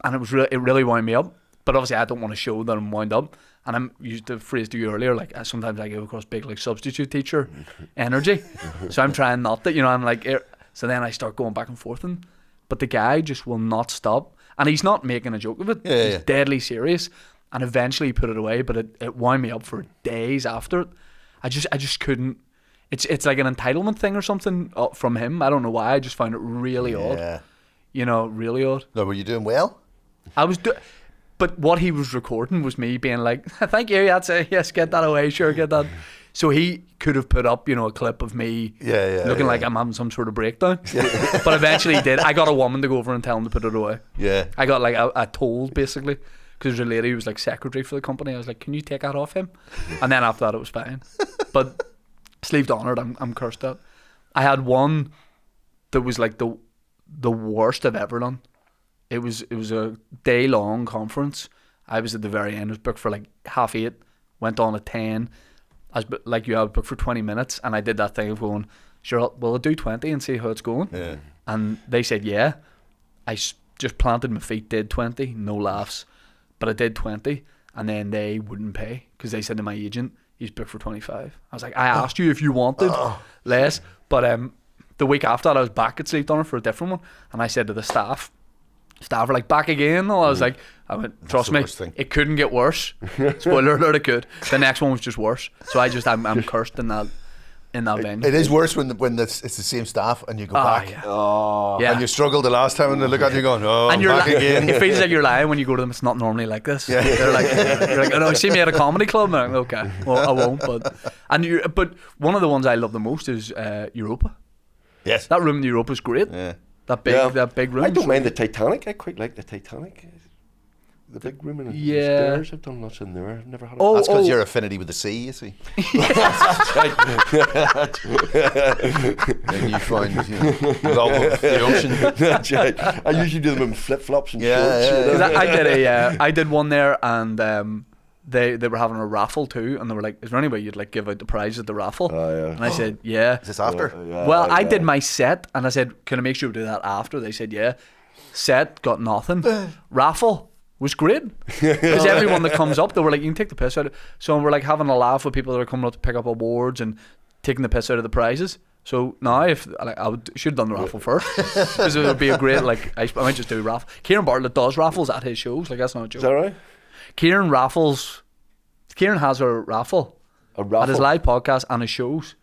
and it really wound me up. But obviously I don't want to show that I'm wound up. And I'm used the phrase to you earlier, like sometimes I go across big like substitute teacher energy. So I'm trying not to, I'm like, so then I start going back and forth. But the guy just will not stop. And he's not making a joke of it. He's deadly serious. And eventually he put it away, but it wound me up for days after it. I just couldn't. It's like an entitlement thing or something from him. I don't know why. I just found it really odd. Really odd. No, were you doing well? I was but what he was recording was me being like, thank you, that's it, yes, get that away, sure, get that. So he could have put up, a clip of me looking like I'm having some sort of breakdown. But eventually he did. I got a woman to go over and tell him to put it away. Yeah. I got like a told basically, because there's a lady who was like secretary for the company. I was like, can you take that off him? And then after that it was fine. But sleeved honoured, I'm cursed at. I had one that was like the worst I've ever done. It was a day-long conference. I was at the very end. It was booked for like 8:30. Went on at 10. I was like you, I was booked for 20 minutes, and I did that thing of going, sure, will I do 20 and see how it's going? Yeah. And they said, yeah. I just planted my feet, did 20, no laughs. But I did 20, and then they wouldn't pay, because they said to my agent, he's booked for 25. I was like, I asked you if you wanted less. But the week after that, I was back at Sleep Donner for a different one, and I said to the staff were like, back again. I was like, trust me, it couldn't get worse. Spoiler alert, it could. The next one was just worse. So I'm cursed in that venue. It is worse when it's the same staff and you go back. Yeah. And you struggled the last time and they look at you going, and you're back again. It feels like you're lying when you go to them. It's not normally like this. Yeah. They're like, you're like, oh no, you see me at a comedy club? And I'm like, okay, well I won't. But one of the ones I love the most is Europa. Yes. That room in Europa is great. Yeah. That big room. I don't mind the Titanic. I quite like the Titanic. The big room in the stairs. I've done lots in there. I've never had. That's because your affinity with the sea, you see. And you find love of the ocean. That's right. I usually do them in flip flops and shorts. I did one there, and they were having a raffle too, and they were like, is there any way you'd like give out the prize at the raffle? And I said, yeah. Is this after? I did my set, and I said, can I make sure we do that after? They said, yeah. Set, got nothing. Raffle was great, because everyone that comes up, they were like, you can take the piss out of it. So we're like having a laugh with people that are coming up to pick up awards and taking the piss out of the prizes. So now, if I should have done the raffle first, because it would be a great, like, I might just do raffle. Kieran Bartlett does raffles at his shows, like, that's not a joke. Is that right? Kieran has a raffle at his live podcast and his shows,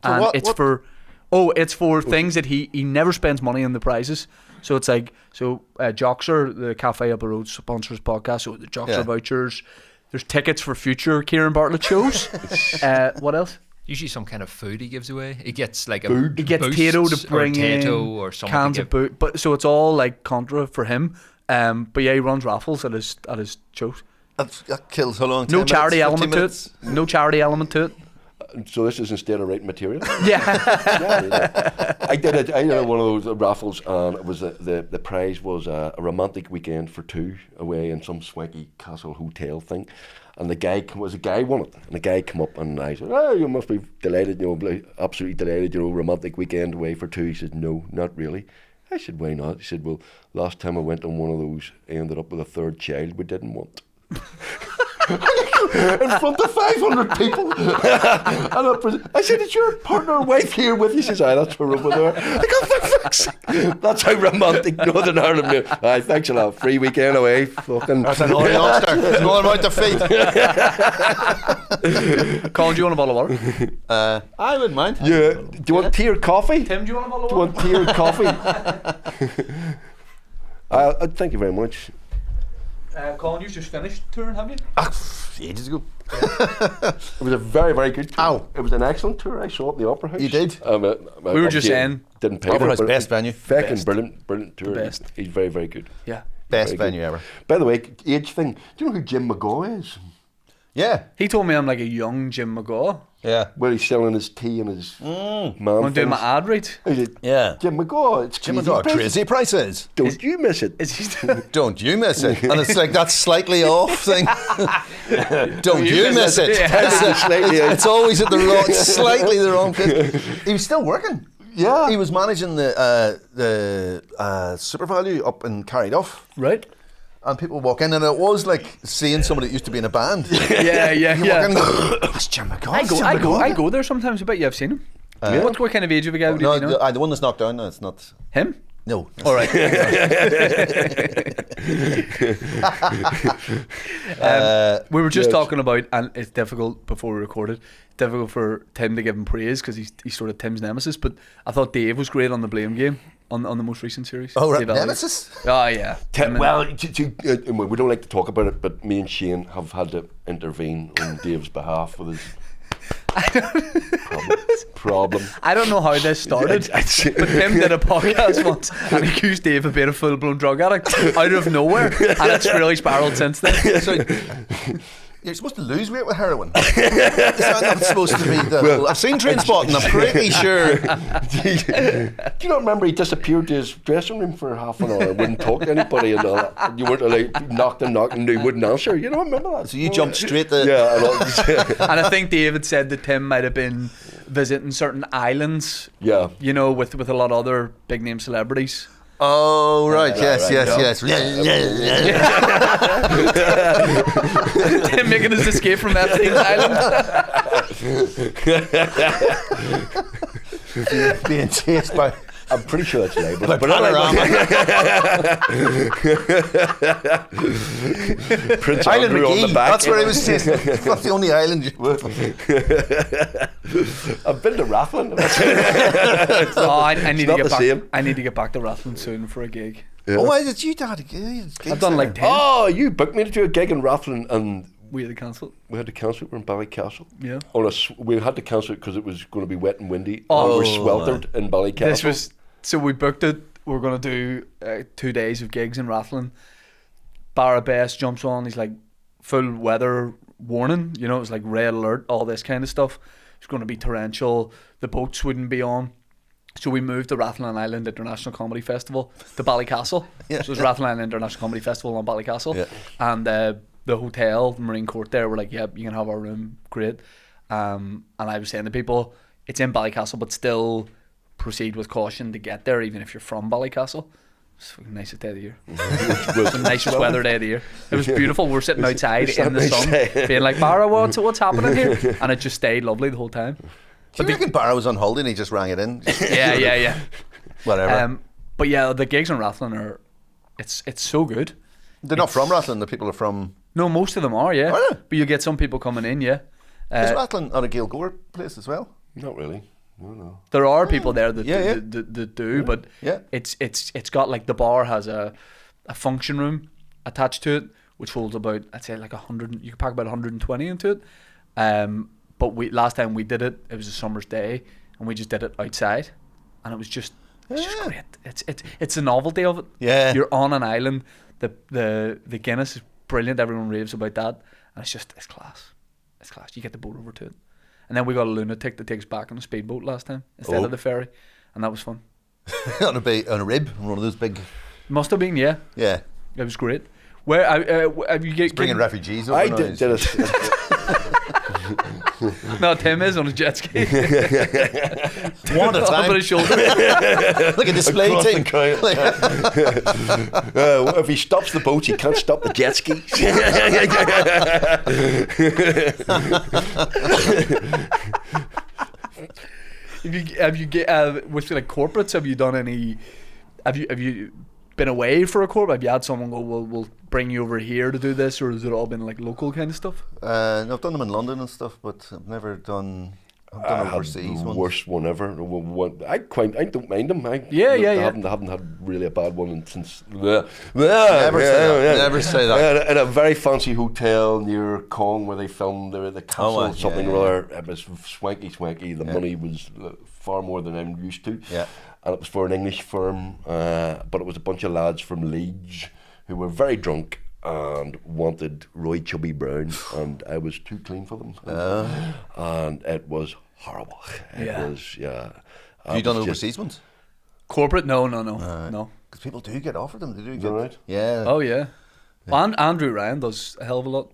and it's for things that he never spends money on the prizes. So it's like, Joxer, the cafe up the road, sponsors podcast, so the Joxer vouchers. There's tickets for future Kieran Bartlett shows. What else? Usually some kind of food he gives away. He gets like He gets Tato to bring in or cans of boot, but so it's all like contra for him. But yeah, he runs raffles at his shows. That kills how long? No charity element to it. No charity element to it. So this is instead of writing material. Yeah. I did one of those raffles, and it was the prize was a romantic weekend for two away in some swanky castle hotel thing. And the guy won it, and the guy came up, and I said, "Oh, you must be delighted, absolutely delighted, romantic weekend away for two." He said, "No, not really." I said, "Why not?" He said, "Well, last time I went on one of those, I ended up with a third child we didn't want." in front of 500 people. And I said, is your partner or wife here with you? She says, aye, that's her over there. I go, for fuck's sake. That's how romantic Northern Ireland is. Aye, thanks a lot. Free weekend away. Fucking. That's an old youngster. There's no amount of feet. Colin, do you want a bottle of water? I wouldn't mind. Yeah. Do you want tea or coffee? Tim, do you want a bottle of Do you water? want tea or coffee? Thank you very much. Colin, you've just finished touring, have you? Ages ago. It was a very, very good tour. Ow. It was an excellent tour. I saw it at the Opera House. You did? We were just obviously saying, didn't pay Opera for it, House, but best venue. Fucking Best. brilliant tour. Best. He's very, very good. Yeah. Best Very venue ever. By the way, age thing. Do you know who Jim McGaw is? Yeah. He told me I'm like a young Jim McGaw. Yeah. Where he's selling his tea and his man I'm doing my things. ad read. He said, Yeah. Jim McGaw, it's Jim crazy McGaw, prices. crazy prices. Don't you miss it. Is he still? Don't you miss it? And it's like that slightly off thing. Don't you miss it? Yeah. It's always at the wrong, slightly the wrong place. He was still working. Yeah. He was managing the Super Value up in Carryduff. Right? And people walk in, and it was like seeing somebody that used to be in a band. Yeah. You walk in and go, that's Jim McGaw. I go there sometimes. I bet you have seen him. What kind of age of a guy would No, you know? the one that's knocked down, no, it's not. Him? No. All right. We were just talking about, and it's difficult before we recorded, difficult for Tim to give him praise because he's sort of Tim's nemesis. But I thought Dave was great on the Blame Game on the most recent series. Oh, right. Dave Elliott. Nemesis? Oh, yeah. Well, we don't like to talk about it, but me and Shane have had to intervene on Dave's behalf with his problem. I don't know how this started, but Tim did a podcast once and accused Dave of being a full-blown drug addict out of nowhere, and it's really spiraled since then. So, you're supposed to lose weight with heroin. Is that not supposed to be the... I've seen Trainspotting, I'm pretty sure. Do you not remember he disappeared to his dressing room for half an hour, wouldn't talk to anybody and all that? And you weren't allowed, knocked and he wouldn't answer. You don't remember that? So you jumped straight to... Yeah, And I think David said that Tim might have been visiting certain islands, yeah. you know, with a lot of other big-name celebrities. Oh, right, yes. Tim making his escape from Epstein's island. Being chased by... I'm pretty sure that's label. But Prince Island Andrew on the McGee, back. that's where he was chasing. That's the only island you... I've been to Rathlin. Oh, I need to not get the back. same. I need to get back to wrestling soon for a gig. Yeah. Oh, why did you had a gig? I've done like 10. Oh, you booked me to do a gig in Rathlin and We had to cancel. we had to cancel it. We're in Ballycastle. Yeah. We had to cancel it because it was going to be wet and windy. Oh, and we were sweltered in Ballycastle. This was so we booked it. We're gonna do 2 days of gigs in Rathlin. Barra Best jumps on. He's like full weather warning. You know, it was like red alert, all this kind of stuff. It's going to be torrential. The boats wouldn't be on. So we moved the Rathlin Island International Comedy Festival to Ballycastle. Yeah. So it was Rathlin Island International Comedy Festival on Ballycastle. Yeah. And the hotel, the Marine Court there, were like, yep, you can have our room. Great. And I was saying to people, it's in Ballycastle, but still proceed with caution to get there, even if you're from Ballycastle. It's the nicest day of the year. It's the nicest weather day of the year. It was beautiful. We're sitting outside in the sun, being like, Barra, what's happening here? And it just stayed lovely the whole time. Do you reckon Barra was on holiday and he just rang it in? Yeah. Whatever. But yeah, the gigs in Rathlin are, it's so good. They're not from Rathlin, the people are from... No, most of them are, yeah. Are they? But you get some people coming in, yeah. Is Rathlin on a Gail Gore place as well? Not really. No. There are people there that Yeah, yeah. that do, but Yeah. it's got like the bar has a function room attached to it, which holds about, I'd say like 100. You could pack about 120 into it. But last time we did it, it was a summer's day, and we just did it outside, and it was just great. It's the novelty of it. Yeah. You're on an island. The Guinness is brilliant. Everyone raves about that, and it's class. It's class. You get the boat over to it. And then we got a lunatic that takes back on a speedboat last time instead of the ferry, and that was fun. on a rib, one of those big... Must have been, yeah. Yeah. It was great. Where have you Bringing refugees over I now. did a No, Tim is on a jet ski. One at a Up time. on his shoulder. Like a display Across the team. crowd. If he stops the boats, he can't stop the jet skis. Have you get with like corporates? Have you done any? Have you been away for a corporate? Have you had someone go, "Well, we'll bring you over here to do this," or has it all been like local kind of stuff? No, I've done them in London and stuff, but I've never done. I've done overseas the ones. worst one ever. I don't mind them. I haven't had really a bad one since. Never Never say that. In a very fancy hotel near Kong where they filmed the castle, something or other. It was swanky. The money was far more than I'm used to. Yeah. And it was for an English firm, but it was a bunch of lads from Leeds who were very drunk and wanted Roy Chubby Brown, and I was too clean for them. And it was horrible. It was, Have you done overseas ones? Corporate? No. Because people do get offered them. They do Is get. that right? Yeah. Oh yeah. And Andrew Ryan does a hell of a lot.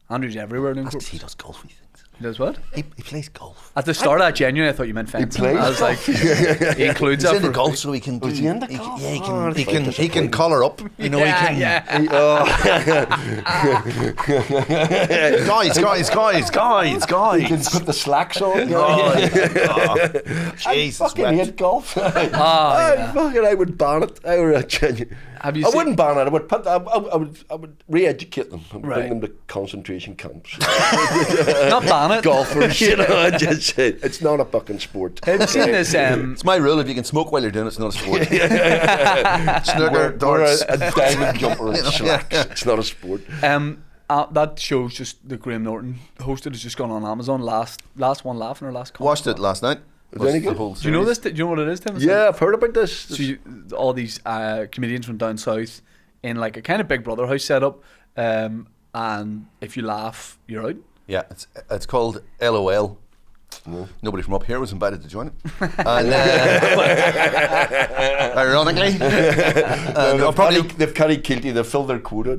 Andrew's everywhere in He corporate. does golfy things. He does what? He plays golf. At the start of that, genuinely, I thought you meant fencing. plays I was like, he includes He's that into for golf, so he can do. he into golf? He can collar up. You know, he can. Guys. You can put the slacks on. Jesus, I fucking hate golf. I would ban it. Have you I seen- wouldn't ban it. I would I would re-educate them and Right. bring them to concentration camps. Not ban it. Golfers, you know, just it's not a fucking sport. Have you seen this? It's my rule. If you can smoke while you're doing it, it's not a sport. Snooker, We're darts. a diamond jumper and slacks. It's not a sport. That show's just the Graham Norton hosted has just gone on Amazon. Last one laughing or last. Watched it last night. Was it any good? whole Do you know series. this? Do you know what it is, Tim? It's Yeah, I've heard about this. So all these comedians from down south in like a kind of Big Brother house setup, and if you laugh, you're out. Yeah, it's called LOL. Nobody from up here was invited to join it. And, ironically, they've carried Kilty. They've filled their quota.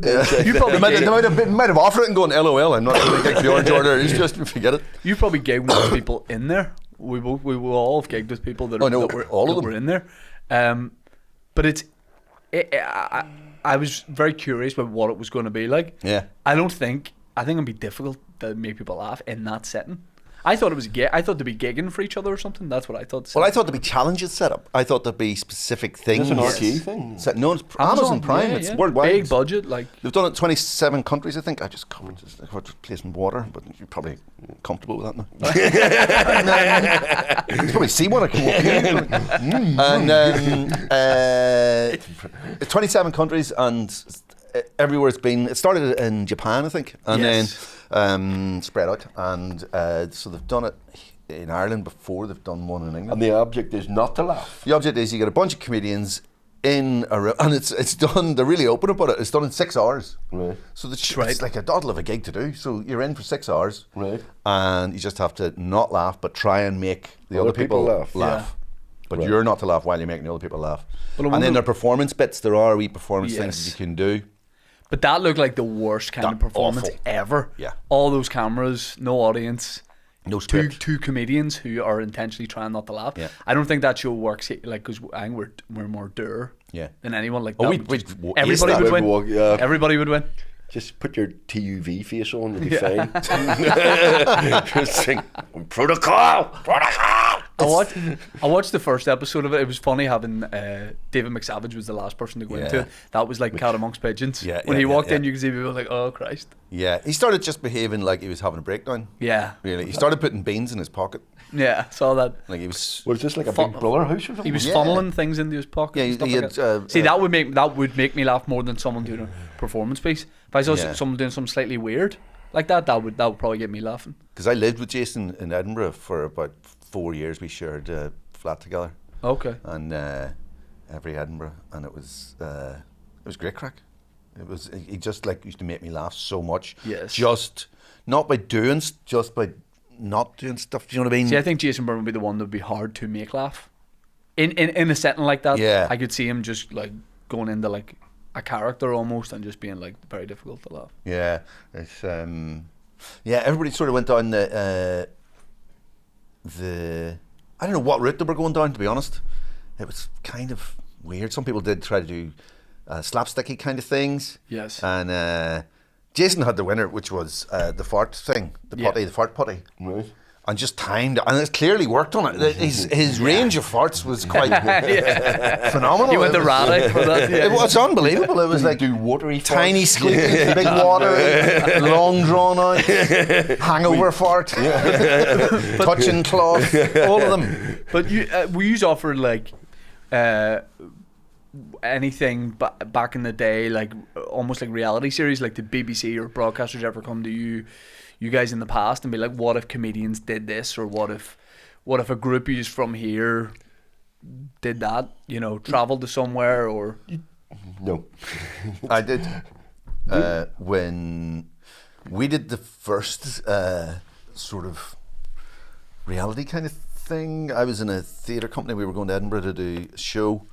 You probably they might have offered it and gone LOL. I'm not going to get the orange order. It's just forget it. You probably gigged with people in there. We will all have gigged with people that, Oh, no, that were all of that them. were in there. But I was very curious about what it was going to be like. Yeah. I think it'd be difficult to make people laugh in that setting. I thought it was I thought to be gigging for each other or something. That's what I thought. Well, I thought there'd be challenges set up. I thought there'd be specific things. It's an RTE thing. No, it's Amazon Prime. yeah, It's yeah. worldwide. Big budget, like. They've done it in 27 countries, I think. I just covered this placing water, but you're probably comfortable with that now. You probably see what I can walk in. And 27 countries, and everywhere it's been. It started in Japan, I think, and Yes. then spread out. And so they've done it in Ireland before. They've done one in England. And the object is not to laugh. The object is you get a bunch of comedians in a room, and it's done. They're really open about it. It's done in 6 hours. Right. So right. it's like a doddle of a gig to do. So you're in for 6 hours, Right. and you just have to not laugh, but try and make the other people laugh. Yeah. But Right. you're not to laugh while you're making the other people laugh. But I And then wonder- there are performance bits. There are wee performance things Yes. that you can do. But that looked like the worst kind of performance awful. ever. Yeah. All those cameras, no audience. No Two script. comedians who are intentionally trying not to laugh. Yeah. I don't think that show works like because I think we're more dour Yeah. than anyone. Like Oh, that we'd would just- ace everybody that. would win. We'd walk, yeah. Everybody would win. Just put your TUV face on and be fine. Just sing protocol. I watched the first episode of it. It was funny having David McSavage was the last person to go into Yeah. it. That was like cat amongst pigeons. Yeah, when yeah, he yeah, walked in, yeah. you could see people like, oh Christ. Yeah. He started just behaving like he was having a breakdown. Yeah, Really. He started putting beans in his pocket. yeah. Saw that. Like he was. Was this like a Fun- Big Brother house or something? He was Yeah. funneling things into his pocket. Yeah, and stuff he like had, that. See, that would make me laugh more than someone doing a performance piece. If I saw Yeah. someone doing something slightly weird like that, that would probably get me laughing. Because I lived with Jason in Edinburgh for about 4 years. We shared a flat together, Okay. and every Edinburgh, and it was great crack. It was he just like used to make me laugh so much. Yes. Just not by doing, just by not doing stuff. Do you know what I mean? See, I think Jason Bourne would be the one that would be hard to make laugh. In a setting like that, Yeah. I could see him just like going into like a character almost and just being like very difficult to laugh. Yeah, it's Yeah, everybody sort of went down the I don't know what route they were going down, to be honest. It was kind of weird. Some people did try to do slapsticky kind of things. Yes. And Jason had the winner, which was the fart thing, the fart putty. Right. And just timed it, and it clearly worked on it. His range of farts was quite phenomenal. You went to Radic for that. Yeah. It was unbelievable. It was like do watery tiny farts. squeaky, big water, long drawn out, hangover fart, touching cloth, all of them. But we use offered like anything back in the day, like almost like reality series, like the BBC or broadcasters ever come to you guys in the past and be like, what if comedians did this, or what if a group who's from here did that, you know, traveled to somewhere, or No. I did when we did the first sort of reality kind of thing. I was in a theatre company. We were going to Edinburgh to do a show,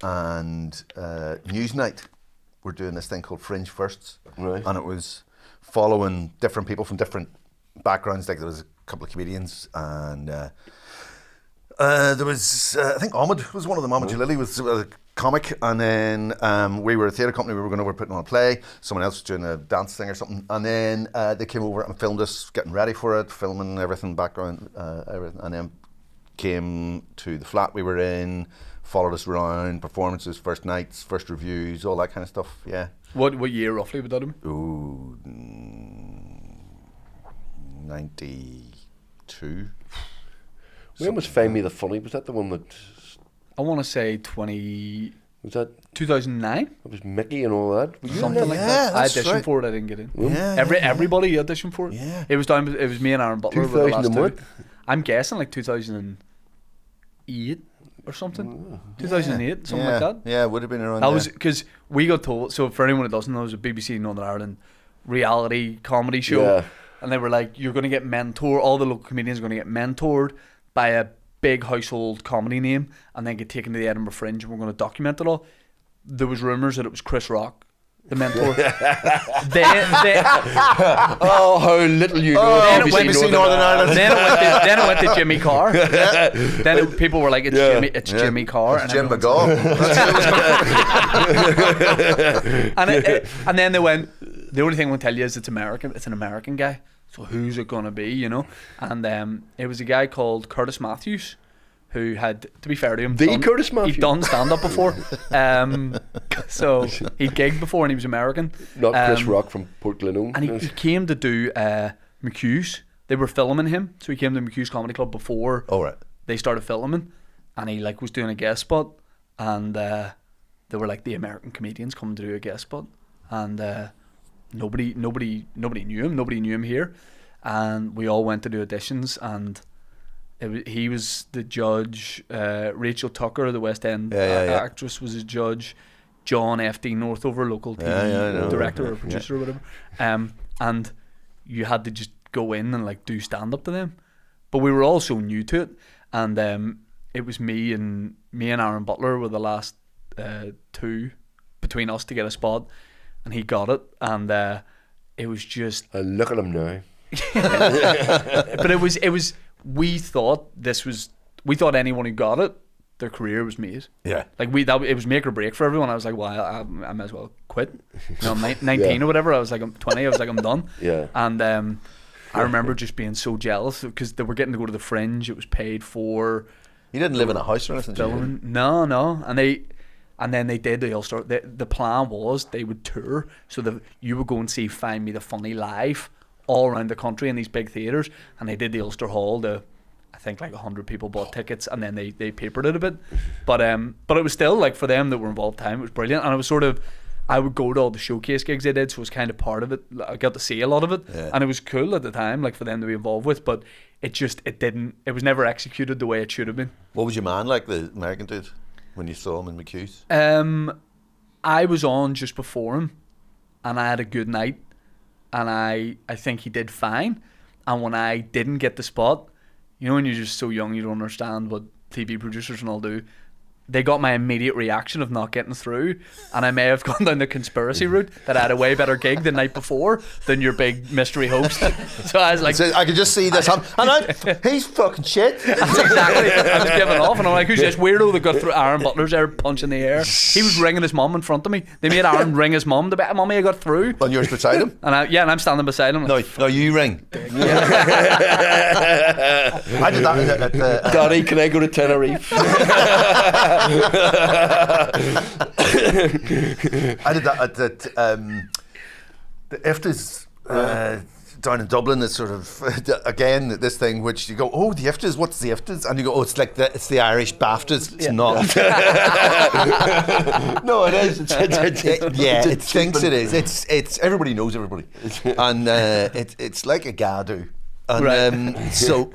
and Newsnight were doing this thing called Fringe Firsts, Right. and it was following different people from different backgrounds. Like there was a couple of comedians, and there was I think Ahmed was one of them. Ahmed Jalili was a comic, and then we were a theatre company. We were going over putting on a play. Someone else was doing a dance thing or something, and then they came over and filmed us getting ready for it, filming everything, background, everything, and then came to the flat we were in, followed us around, performances, first nights, first reviews, all that kind of stuff. Yeah. what year roughly would that have been? Ooh, 92. When was Find Me the Funny? Was that the one that I want to say was that? 2009, It was Mickey and all that. Were you in something that? like Yeah, that. I that's auditioned right. for it. I didn't get in. Yeah, Everybody auditioned for it. Yeah. It was me and Aaron Butler were the 2000 last and two. what? I'm guessing like 2008 or something. 2008, something like that. Yeah, it would have been around That there. was because we got told. So for anyone who doesn't know, it was a BBC Northern Ireland reality comedy show, Yeah. and they were like, "You're going to get mentored. All the local comedians are going to get mentored by a big household comedy name, and then get taken to the Edinburgh Fringe, and we're going to document it all." There was rumours that it was Chris Rock, the mentor. then Oh, how little you know. Then it BBC went to Northern Ireland. then it went to Jimmy Carr. People were like, "It's Jimmy Carr," It's and Jim everyone was McGaw. and then they went, the only thing I will tell you is it's American. It's an American guy. So who's it gonna be? You know? And it was a guy called Curtis Matthews, who had, to be fair to him, Curtis Matthews? he'd done stand up before. So he'd gigged before and he was American. Not Chris Rock from Port Glenelg. And he came to do McHugh's. They were filming him, so he came to McHugh's Comedy Club before All right. they started filming, and he like was doing a guest spot, and they were like, the American comedians come to do a guest spot, and nobody knew him. Nobody knew him here, and we all went to do auditions, and he was the judge. Rachel Tucker, the West End actress, was his judge. John F.D. Northover, local TV director or producer or whatever, and you had to just go in and like do stand up to them, but we were all so new to it, and it was me and Aaron Butler were the last two between us to get a spot, and he got it, and it was just. And look at him now. But it was. We thought anyone who got it, their career was made. Yeah. Like it was make or break for everyone. I was like, well, I might as well quit. You know, I'm 19 or whatever. I was like, I'm 20. I was like, I'm done. Yeah. And I remember just being so jealous because they were getting to go to the Fringe. It was paid for. You didn't live in a house or anything, did you? Filming. No. And then they did the Ulster. The plan was they would tour, so you would go and see Find Me the Funny live all around the country in these big theatres, and they did the Ulster Hall. I think like 100 people bought tickets, and then they papered it a bit, but it was still like for them that were involved time, it was brilliant, and it was sort of. I would go to all the showcase gigs they did, so it was kind of part of it. I got to see a lot of it, and it was cool at the time, like for them to be involved with. But it was never executed the way it should have been. What was your man like, the American dude, when you saw him in McHugh's? I was on just before him, and I had a good night, and I think he did fine. And when I didn't get the spot, you know, when you're just so young, you don't understand what TV producers and all do. they got my immediate reaction of not getting through, and I may have gone down the conspiracy route that I had a way better gig the night before than your big mystery host. So I was like, So I could just see this he's fucking shit. that's exactly. I was giving off, and I'm like, who's this weirdo that got through? Aaron Butler's there punching the air. He was ringing his mum in front of me. They made Aaron ring his mum. The bet Mummy I got through. On yours beside him? And I'm standing beside him. No, you ring. I did that at the... Daddy, can I go to Tenerife? I did that at the IFTAs down in Dublin. It's sort of again this thing which you go, oh, the IFTAs. What's the IFTAs? And you go, oh, it's like it's the Irish BAFTAs. It's not. No, it is. It thinks it is. It's everybody knows everybody, and it's like a Gadu. And so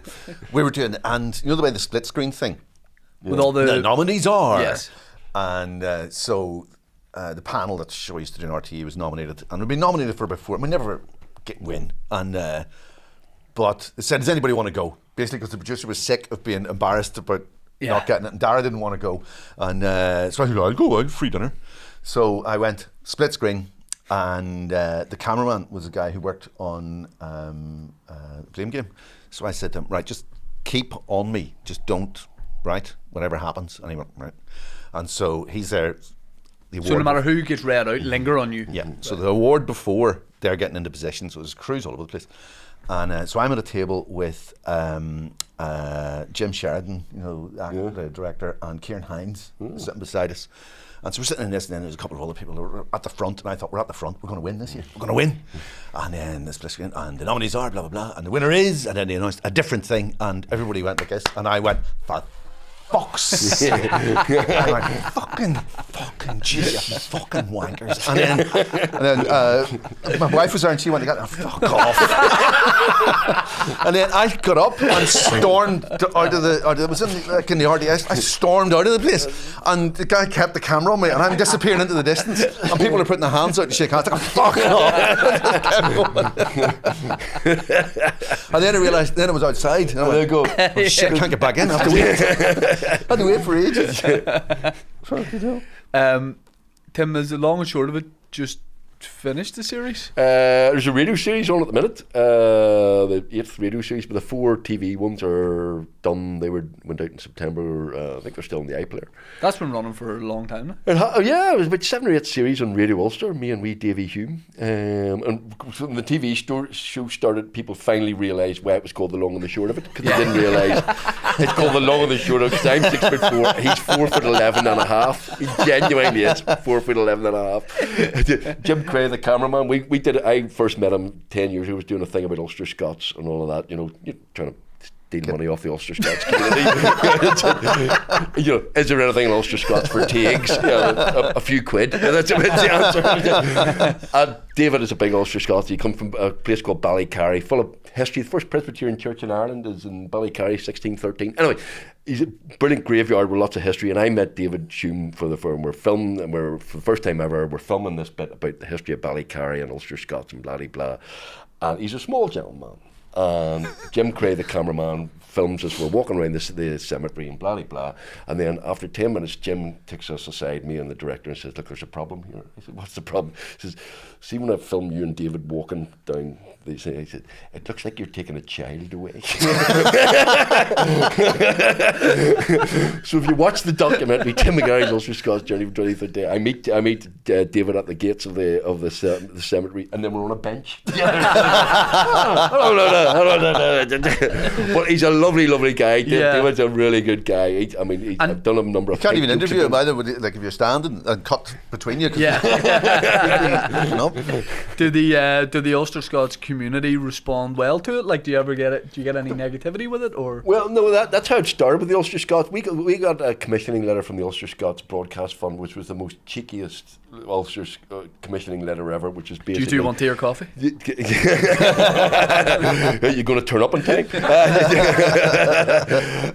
we were doing, and you know the way the split screen thing. With all the nominees are. Yes. And so the panel that Show used to do in RTE was nominated, and we'd been nominated for about 4. We never win. And but they said, does anybody want to go? Basically, because the producer was sick of being embarrassed about not getting it, and Dara didn't want to go. And so I said, I'll go. I'll free dinner. So I went split screen, and the cameraman was a guy who worked on Blame Game. So I said to him, right, just keep on me, just don't. Right, whatever happens, and he went right, and so he's there. So no matter who gets read out, linger on you. Yeah. So the award before they're getting into position, so there's crews all over the place, and so I'm at a table with Jim Sheridan, the director, and Kieran Hines sitting beside us, and so we're sitting in this, and then there's a couple of other people who were at the front, and I thought, we're at the front, we're going to win this year, we're going to win, and then this place, and the nominees are blah blah blah, and the winner is, and then they announced a different thing, and everybody went like this, and I went, for fuck's sake. I went, fucking Jesus, you fucking wankers. And then my wife was there, and she went, fuck off. And then I got up and stormed out of the, it was in the RDS, I stormed out of the place, and the guy kept the camera on me, and I'm disappearing into the distance, and people are putting their hands out to shake hands, like, fuck off. And then I realised, then I was outside, and I went, oh shit, can't get back in, I have to wait. I had to wait for ages. Tim, is the long and short of it just finished the series? There's a radio series on at the minute, the 8th radio series, but the 4 TV ones are done. They went out in September. I think they're still in the iPlayer. That's been running for a long time now. It was about 7 or 8 series on Radio Ulster, me and wee Davy Hume. And when the TV show started, people finally realised why it was called The Long and the Short of it, because they didn't realise it's called The Long and the Short of it, because I'm 6'4", he's 4'11" and a half. He genuinely is 4'11" and a half. Jim Cray, the cameraman, we did it. I first met him 10 years ago. He was doing a thing about Ulster Scots and all of that, you're trying to steal money off the Ulster Scots community. Is there anything in Ulster Scots for takes? A few quid. That's the answer. David is a big Ulster Scot. He comes from a place called Ballycarry, full of history. The first Presbyterian church in Ireland is in Ballycarry, 1613. Anyway, he's a brilliant graveyard with lots of history, and I met David Hume for the firm. We're filming, and for the first time ever, we're filming this bit about the history of Ballycarry and Ulster Scots and blah, blah, blah. And he's a small gentleman. And Jim Cray, the cameraman, films us. We're walking around the cemetery and blah, blah, blah. And then after 10 minutes, Jim takes us aside, me and the director, and says, look, there's a problem here. I said, what's the problem? He says, see when I filmed you and David walking down, he said, it looks like you're taking a child away. So if you watch the documentary, Tim McGarry's Ulster Scots Journey from 23rd Day, I meet David at the gates of the cemetery, and then we're on a bench. But he's a lovely guy. David's a really good guy. I've done a number of. You can't even interview him either. Like if you're standing and cut between you. Yeah. No. Do the Ulster Scots community respond well to it? Like, do you ever get it? Do you get any negativity with it, or? Well, no. That's how it started with the Ulster Scots. We got a commissioning letter from the Ulster Scots Broadcast Fund, which was the most cheekiest Ulster commissioning letter ever. Which is basically. Do you 2 want tea or coffee? You're going to turn up on time.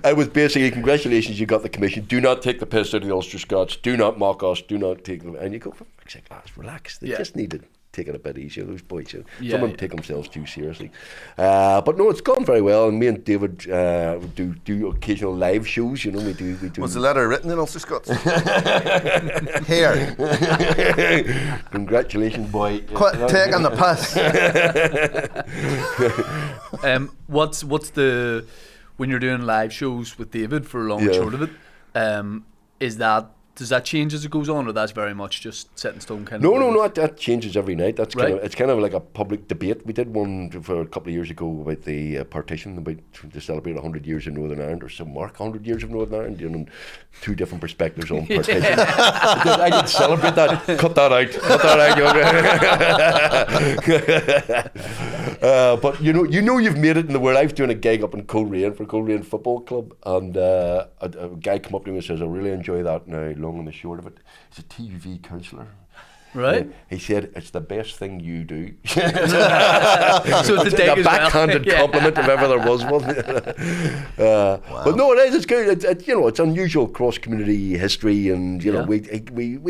It was basically, congratulations, you got the commission. Do not take the piss out of the Ulster Scots. Do not mock us. Do not take them. And you go, for fuck's sake, lads, relax. They just needed take it a bit easier, those boys. You know. Yeah, Some of them yeah. take themselves too seriously. But no, it's gone very well. And me and David do occasional live shows. You know, we do. Was the letter written in Ulster Scots? Here. Congratulations, boy. Quit taking the piss. What's the when you're doing live shows with David for a long and Yeah. short of it? Does that change as it goes on, or that's very much just set in stone kind No, of? no, that changes every night. That's Right. it's kind of like a public debate. We did one for a couple of years ago about the partition, about to celebrate 100 years of Northern Ireland, or some mark 100 years of Northern Ireland, you know, and two different perspectives on partition. I did celebrate that. Cut that out. Cut that out. But you know, you've made it in the world. I was doing a gig up in Coleraine for Coleraine Football Club, and a guy come up to me and says, "I really enjoy that now." Long and the short of it, he's a TV counsellor. Right. He said, "It's the best thing you do." So it's the dig a as well. backhanded Yeah. compliment if ever there was one. But no, it is. It's good. It's unusual cross-community history, and Yeah. we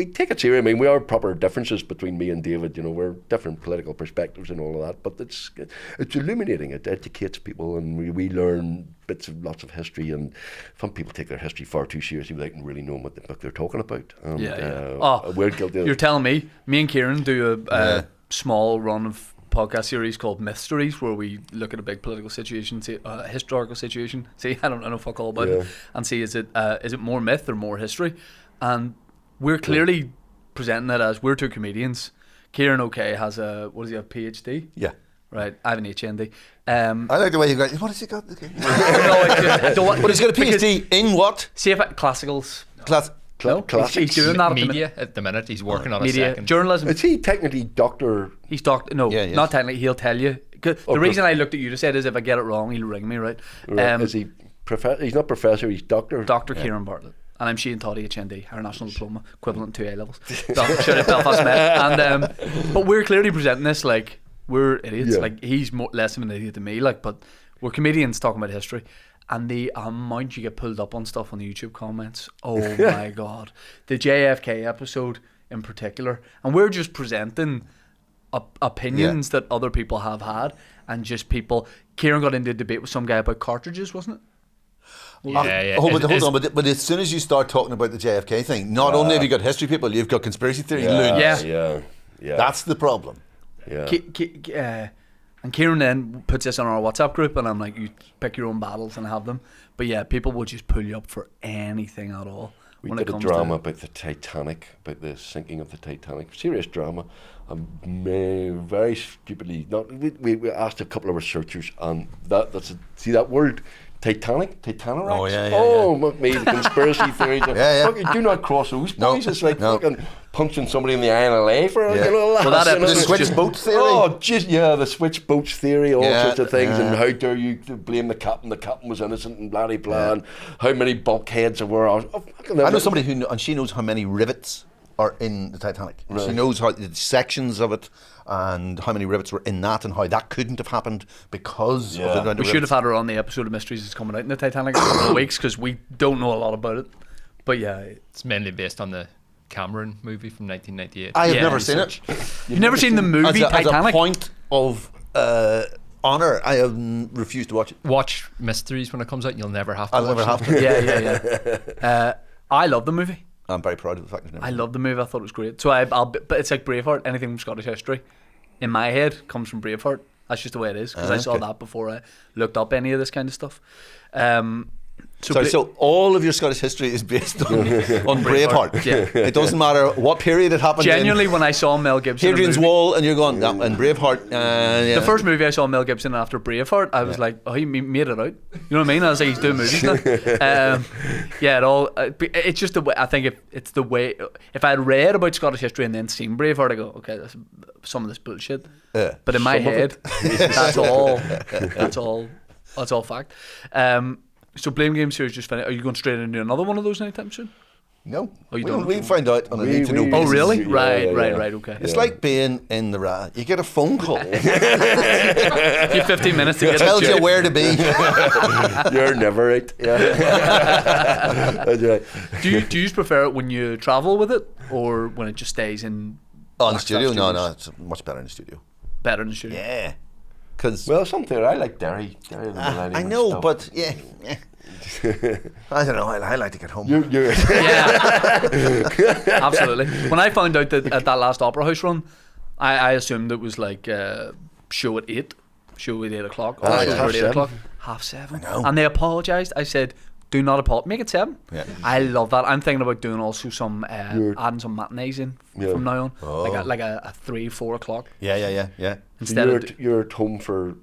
take it serious. I mean, we are proper differences between me and David. You know, we're different political perspectives and all of that. But it's illuminating. It educates people, and we learn lots of history. And some people take their history far too seriously without really knowing what the book they're talking about. And, we're guilty of You're telling me and Kieran do a small run of podcast series called Mysteries, where we look at a big political situation, see a historical situation. See, I don't know fuck all about it, and see is it more myth or more history? And we're clearly presenting it as we're two comedians. Kieran has a PhD? Yeah. Right, I have an HND. I like the way you got. What has he got? No, I don't want. But he's got a PhD in what? See if classicals. Class. No, he's doing that Media at the minute. He's working on a media second. journalism. Is he technically doctor? He's doctor. No, Yeah, yes. not technically. He'll tell you. The reason I looked at you to say it is if I get it wrong, he'll ring me. Right? Is he professor? He's not professor. He's doctor. Dr. Kieran Bartlett. And I'm Shane Toddy, HND, our national diploma, equivalent to A levels. Shout out Belfast Met. And but we're clearly presenting this like we're idiots. Yeah. Like he's less of an idiot than me. Like, but we're comedians talking about history. And the amount you get pulled up on stuff on the YouTube comments, oh my God. The JFK episode in particular. And we're just presenting opinions that other people have had. And just people. Kieran got into a debate with some guy about cartridges, wasn't it? Yeah. Hold on, but as soon as you start talking about the JFK thing, not only have you got history people, you've got conspiracy theory loons. Yeah. That's the problem. Yeah. And Kieran then puts this on our WhatsApp group, and I'm like, you pick your own battles and have them. But yeah, people will just pull you up for anything at all. We when did it a comes drama to about the Titanic, about the sinking of the Titanic. Serious drama. Very stupidly, we asked a couple of researchers, and see that word, Titanic? Titanorax? Oh, yeah. Fuck me, the conspiracy theories. Fucking do not cross those boys. It's like fucking punching somebody in the eye in LA for you know, Well, that The episode switch boat theory. Oh, just the switch boats theory, all sorts of things, yeah. and how dare you blame the captain? The captain was innocent, and blah blah. And how many bulkheads there were? I know somebody and she knows how many rivets are in the Titanic. Right. She knows how the sections of it and how many rivets were in that, and how that couldn't have happened because of the amount of we should rivets. have had her on the episode of Mysteries that's coming out in the Titanic in a couple of weeks, because we don't know a lot about it. But yeah, It's mainly based on the Cameron movie from 1998. I have Yeah, never seen it. you've never seen the movie As Titanic? a point of honour, I have refused to watch it. Watch Mysteries when it comes out, and you'll never have to I'll watch never it. have to. Yeah. I love the movie. I'm very proud of the fact. I love the movie. I thought it was great. So but it's like Braveheart. Anything from Scottish history, in my head, comes from Braveheart. That's just the way it is, because I saw that before I looked up any of this kind of stuff. So all of your Scottish history is based on Braveheart. Yeah. It doesn't matter what period it happened Genuinely, in. when I saw Mel Gibson, in Hadrian's the movie- Wall, and you're going, and Braveheart. The first movie I saw Mel Gibson in after Braveheart, I was like, oh, he made it out. You know what I mean? I was like, he's doing movies now. It's just the way. I think it's the way. If I had read about Scottish history and then seen Braveheart, I go, okay, that's some of this bullshit. But in my head, that's all. That's all fact. So Blame Game series just finished. Are you going straight into another one of those anytime soon? No. Oh, you we, don't? we find out on a need to know we- Oh, basis. really? Yeah, Right, yeah. okay. It's like being in the RA. You get a phone call. You have 15 minutes to get tells it. you where to be. You're never right. Yeah. That's right. Do you prefer it when you travel with it, or when it just stays in Oh, in the Blackstaff studio? No, Studios. it's much better in the studio. Better in the studio. Yeah. Because Well, something I like Derry the Millennium I and know, stuff. but yeah. I don't know. I like to get home. You're Yeah, absolutely. When I found out that at that last Opera House run, I assumed it was like show at 8, show at 8 o'clock, or Ah, show yeah. at 8 7. o'clock, 7:30. know. And they apologised. I said, do not apologise. Make it 7. Yeah. I love that. I'm thinking about doing also some You're- adding some matinees in Yeah. from now on, Oh. like a 3, 4 o'clock Yeah. instead you're, of you're at home for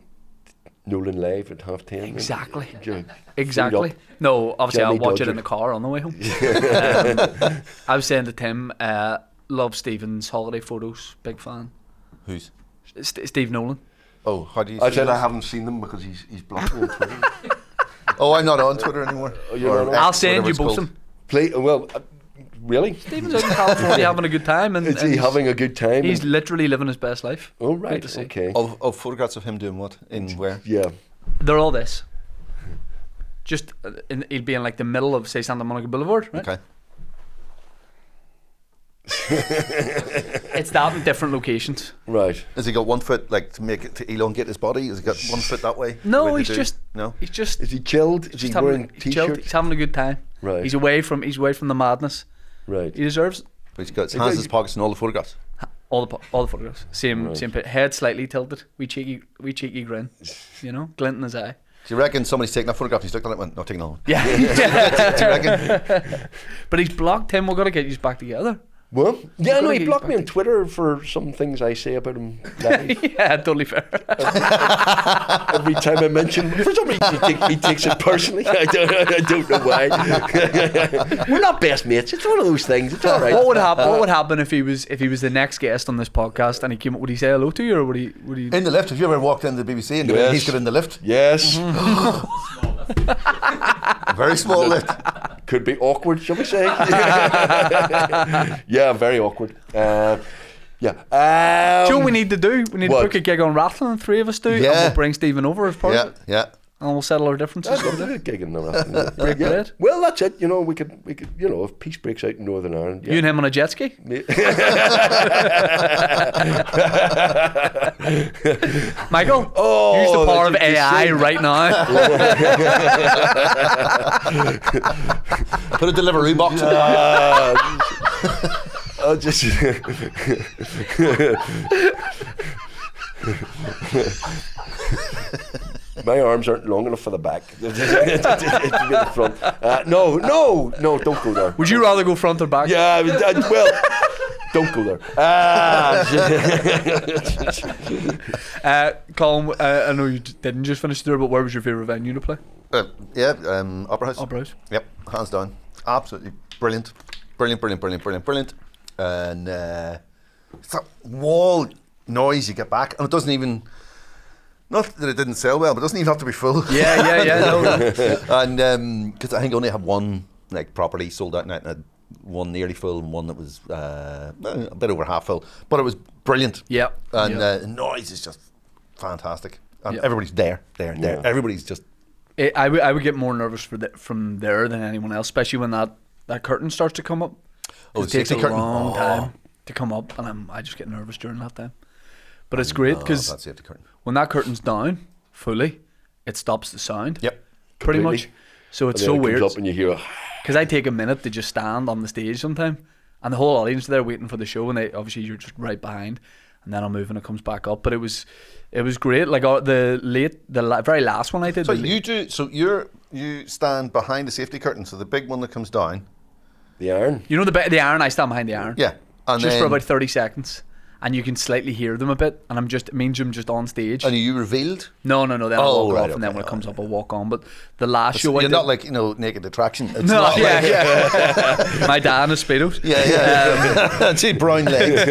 Nolan Live at 10:30. exactly. You're Exactly. up. No, obviously I'll Johnny watch it Dodger. in the car on the way home. I was saying to Tim, love Stephen's holiday photos. Big fan. Who's? Steve Nolan. Oh, how do you? I see said I this? haven't seen them because he's blocked me on Twitter. Oh, I'm not on Twitter anymore. you're not on? I'll X, send whatever you it's both called. them. Well, really? Stephen's out in California having a good time, and, Is and he having a good time? he's literally living his best life. Oh, Great right. to see. Okay. Of photographs of him doing what? In where? Yeah. They're all this. Just he'll be in like the middle of, say, Santa Monica Boulevard, right? Okay. It's that in different locations. Right. Has he got 1 foot like to make it to elongate his body? Has he got 1 foot that way? No, The way he's they do? just no. He's just Is he chilled? Is he just wearing having, he's chilled, t-shirts? he's having a good time. Right. He's away from the madness. Right. He deserves it. But he's got his hands in his pockets and all the photographs. All the photographs. Same Right. same head slightly tilted. We cheeky grin. You know, glint in his eye. Do you reckon somebody's taking that photograph and he's looking at it and went, no, taking another one? Yeah. Do you reckon? But he's blocked him. We're gonna get you back together. Well, yeah, You've no, gotta he get blocked his me back on Twitter for some things I say about him live. Yeah, totally fair. Every time I mention, for some reason he takes it personally. I don't know why. We're not best mates. It's one of those things. It's all right. What would happen if he was the next guest on this podcast and he came up? Would he say hello to you, or would he? In the lift. Have you ever walked into the BBC and Yes. he's got in the lift? Yes. A very small lift. Could be awkward, shall we say? Yeah, very awkward. Yeah. Do you know what we need to do? We need What? to book a gig on Rathlin, the 3 of us do, and Yeah. we'll bring Stephen over as part of it, Yeah. and we'll settle our differences. That's a good gig in the Break bread. Well, that's it. You know, we could, you know, if peace breaks out in Northern Ireland. You and him on a jet ski. Michael, use the power of that's AI insane. right now. Put a delivery box. I'll just. My arms aren't long enough for the back. It's the front. No, don't go there. Would you rather go front or back? Yeah, well, don't go there. Colin, I know you didn't just finish there, but where was your favourite venue to play? Opera House. Opera House. Yep, hands down. Absolutely brilliant. Brilliant. And it's that wall noise you get back, and it doesn't even. Not that it didn't sell well, but it doesn't even have to be full. Yeah. No. And because I think I only had one like property sold out night, and I had one nearly full and one that was a bit over half full. But it was brilliant. Yeah. And Yeah. the noise is just fantastic, and Yeah. everybody's there. Yeah. Everybody's just. I would get more nervous from there than anyone else, especially when that curtain starts to come up. 'Cause Oh, it the takes a safety curtain? long Oh. time to come up, and I just get nervous during that time. But it's great because That's the curtain. when that curtain's down fully, it stops the sound. Yep. Pretty Completely. much. So it's And so then it comes weird up and you hear. because I take a minute to just stand on the stage sometime, and the whole audience are there waiting for the show, and they obviously you're just right behind, and then I'll move and it comes back up. But it was great. Like the very last one I did. So the you do. So you stand behind the safety curtain. So the big one that comes down. The iron. You know the iron. I stand behind the iron. Yeah. And Just for then- about 30 seconds, and you can slightly hear them a bit, and it means I'm just on stage. And are you revealed? No. Then I'll Oh, walk right, off, and then okay, when it comes right, up, I'll walk on. But the last show I You're did, not like naked attraction. It's no, not like, yeah. My dad in his speedos. yeah. See brown legs.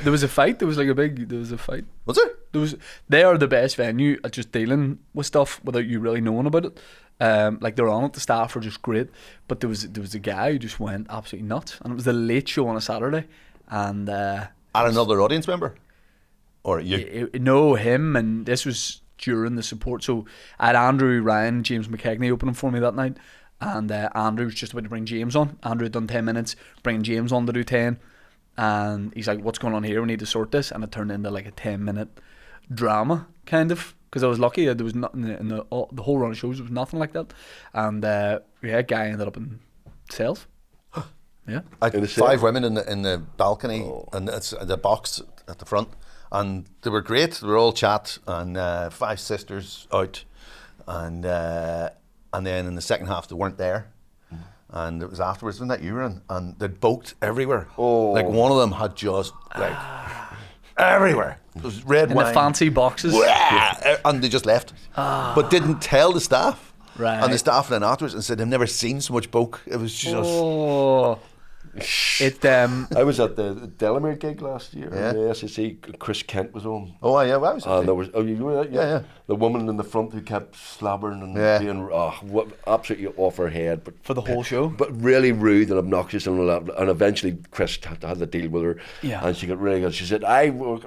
There was a fight. There was a fight. Was there? They are the best venue at just dealing with stuff without you really knowing about it. Like they're on it. The staff are just great. But there was a guy who just went absolutely nuts, and it was the late show on a Saturday, and. And another audience member, or you? No, him, and this was during the support. So I had Andrew, Ryan, James McKegney opening for me that night, and Andrew was just about to bring James on. Andrew had done 10 minutes, bringing James on to do 10, and he's like, "What's going on here? We need to sort this." And it turned into like a 10-minute drama kind of, because I was lucky that there was nothing in the whole run of shows. There was nothing like that, and guy ended up in cells. Yeah, I had 5 women in the balcony, and it's the box at the front, and they were great. They were all chat, and 5 sisters out, and then in the second half they weren't there, and it was afterwards. Wasn't that you were in? And they'd booked everywhere. Like one of them had just like everywhere. It was red in wine. the fancy boxes, and they just left, but didn't tell the staff. Right. And the staff then afterwards and said they've never seen so much boke. It was just. I was at the Delamere gig last year. Yeah. The SSE. Chris Kent was on. Oh yeah, well, I was. And there was. Oh, you know that? Yeah. The woman in the front who kept slabbering and being absolutely off her head, but for the whole show. But really rude and obnoxious and all that. And eventually, Chris had to deal with her. Yeah. And she got really good. She said, "I work."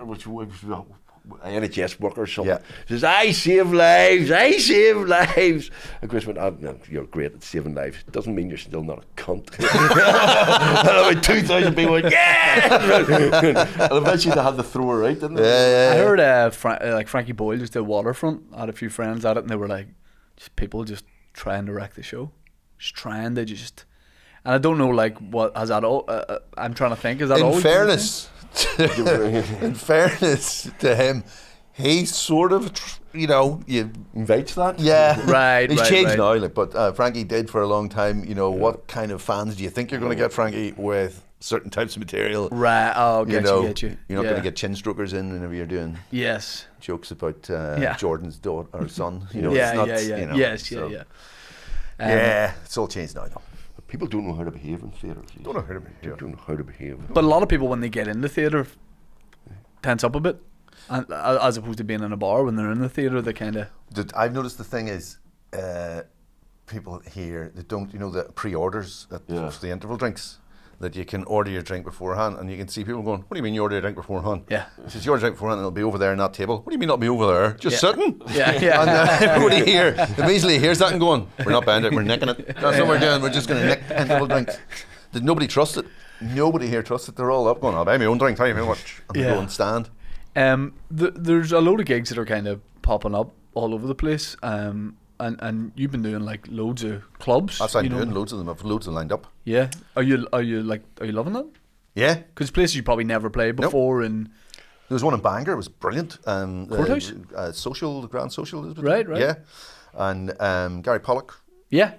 NHS worker or something. Yeah. She says, I save lives. And Chris went, no, you're great at saving lives. Doesn't mean you're still not a cunt. And about 2,000 people went, yeah! And eventually they had to throw her out, didn't they? I heard like Frankie Boyle just did Waterfront. I had a few friends at it, and they were like, people just trying to wreck the show. Just trying to just... And I don't know, like, what has that all... I'm trying to think, is that all? In fairness to him, he sort of, you invites that. Yeah, right. He's right, changed right. now, but Frankie did for a long time. What kind of fans do you think you're going to get, Frankie, with certain types of material? Right. Oh, get you. You're not going to get chin strokers in whenever you're doing jokes about Jordan's daughter or son. Yes. It's all changed now, though. People don't know how to behave in theatre. Don't know how to behave. But a lot of people, when they get into theatre, tense up a bit, and as opposed to being in a bar. When they're in the theatre, they kind of... I've noticed the thing is, people here, they don't, the pre-orders for the interval drinks, that you can order your drink beforehand, and you can see people going, what do you mean you order your drink beforehand? Yeah. It says you order your drink beforehand and it'll be over there in that table. What do you mean it'll be over there? Just sitting? Yeah. And everybody here immediately hears that and going, we're not buying it, we're nicking it. That's what we're doing, we're just going to nick interval drinks. Nobody trusts it. Nobody here trusts it. They're all up going, I'll buy my own drink, thank you very much. And they go and stand. There's a load of gigs that are kind of popping up all over the place. And you've been doing like loads of clubs. That's what I'm doing, loads of them. I've loads of lined up. Yeah. Are you loving that? Yeah. Because places you probably never played before. And there was one in Bangor. It was brilliant. Courthouse? The Grand Social. Right. Yeah. And Gary Pollock. Yeah.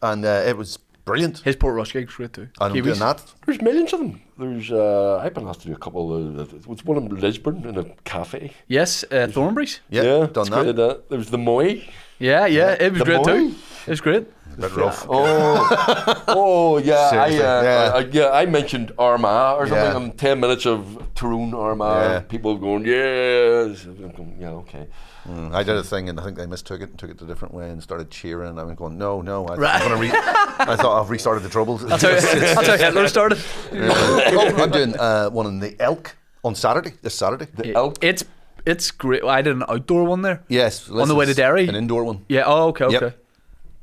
And it was brilliant. His Port Rush gig's great too. And I'm doing that. There's millions of them. There's I've been asked to do a couple. There's one in Lisburn in a cafe. Yes, Thornbury's. Yeah, done that. There was the Moy. Yeah, it was great too. It was great. A bit rough. Yeah. I mentioned Armagh or something. And 10 minutes of Tyrone Armagh. Yeah. People going, yeah, okay. I did a thing and I think they mistook it and took it a different way and started cheering and I went going, no. I thought I've restarted the troubles. That's how Hitler started. I'm doing one in the Elk on Saturday. This Saturday. The Elk. It's great. I did an outdoor one there. Yes, on the way to Derry. An indoor one. Yeah. Oh, okay. Yep.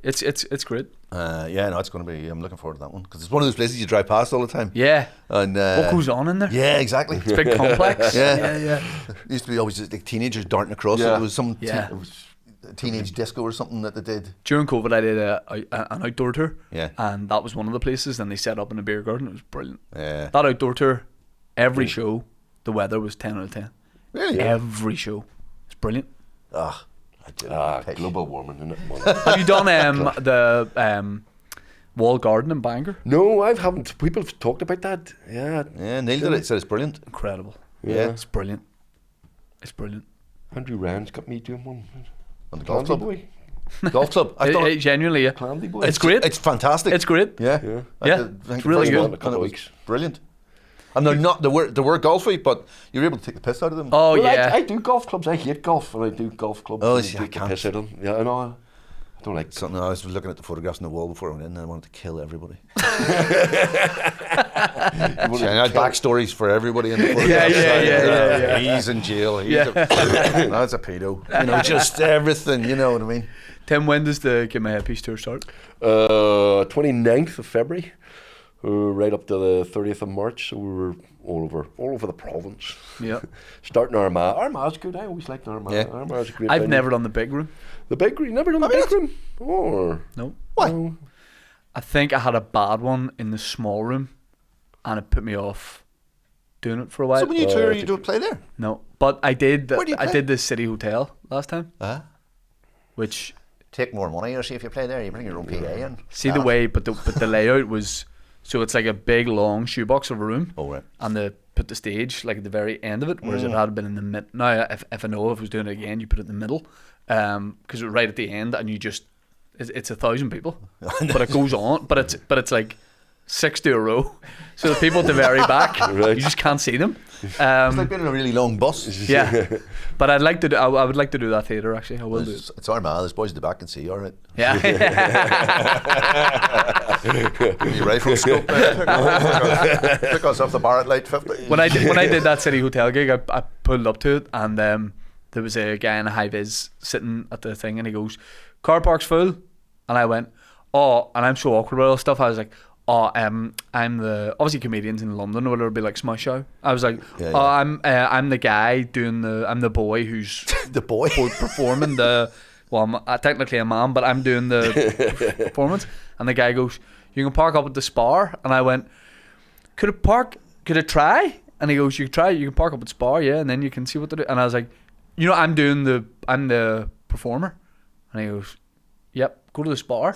It's great. It's going to be. I'm looking forward to that one because it's one of those places you drive past all the time. Yeah. And what goes on in there? Yeah, exactly. It's a big complex. Yeah. It used to be always just like teenagers darting across it. There was some. Yeah. It was a teenage disco or something that they did. During COVID, I did an outdoor tour. Yeah. And that was one of the places. And they set up in a beer garden. It was brilliant. Yeah. That outdoor tour, every show, the weather was 10 out of 10. Really? Every show. It's brilliant. Global warming, isn't it? Have you done the wall garden in Bangor? No, I haven't. People have talked about that. Yeah. Yeah, Neil did it. Said it's brilliant. Incredible. Yeah. It's brilliant. It's brilliant. Andrew Ryan's got me doing one. On the golf club. Boy. Golf club. I've done it. Genuinely, yeah. Clandy Boy. It's great. It's fantastic. It's great. Yeah. It's really good. A couple of weeks. Brilliant. And they're not. They were golfy, but you're able to take the piss out of them. Oh, well, yeah. I do golf clubs. I hate golf, and I do golf clubs. Oh, and see, I I take the can't. piss out of them. Yeah, I know. I don't like something. I was looking at the photographs on the wall before I went in, and I wanted to kill everybody. I had backstories for everybody in the photographs. Yeah. He's in jail. That's a pedo. Just everything. You know what I mean? Tim, when does the Get My Headpiece tour start? 29th of February. right up to the 30th of March. So we were all over the province. Yeah. Starting Armagh. Armagh's good. I always liked Armagh. Yeah. Armagh's a great I've venue. never done the big room. The big room. Never done the big room. Oh. No. Why? No. I think I had a bad one in the small room, and it put me off doing it for a while. So when you tour, you don't play there? No, but I did. Where do you I play? did the City Hotel last time, which Take more money, or see if you play there, you bring your own PA in. see the way, but the layout was so it's like a big long shoebox of a room. Oh, right. And they put the stage like at the very end of it, whereas it had been in the mid. Now, if I know if I was doing it again, you put it in the middle, because right at the end, and you just it's 1,000 people, but it goes on, but it's like 6 to a row, so the people at the very back, Right. you just can't see them. It's like being in a really long bus. Yeah, but I'd like to do. I would like to do that theatre actually. I will do it. It's Armagh. There's boys at the back can see you, all right. Yeah. Your rifle scope. Took us off the bar at light 50. when I did that City Hotel gig, I pulled up to it, and there was a guy in a high vis sitting at the thing, and he goes, "Car park's full," and I went, "Oh," and I'm so awkward about all this stuff. I was like, "Oh, I'm the obviously comedians in London or whatever would be like Smash Show." I was like, Yeah, "Oh, yeah. I'm the guy doing I'm the boy who's The boy. performing the." Well, I'm technically a man, but I'm doing the performance. And the guy goes, "You can park up at the Spar." And I went, Could it try? And he goes, "You can try. You can park up at Spar, yeah, and then you can see what to do." And I was like, I'm the performer." And he goes, "Yep, go to the Spar."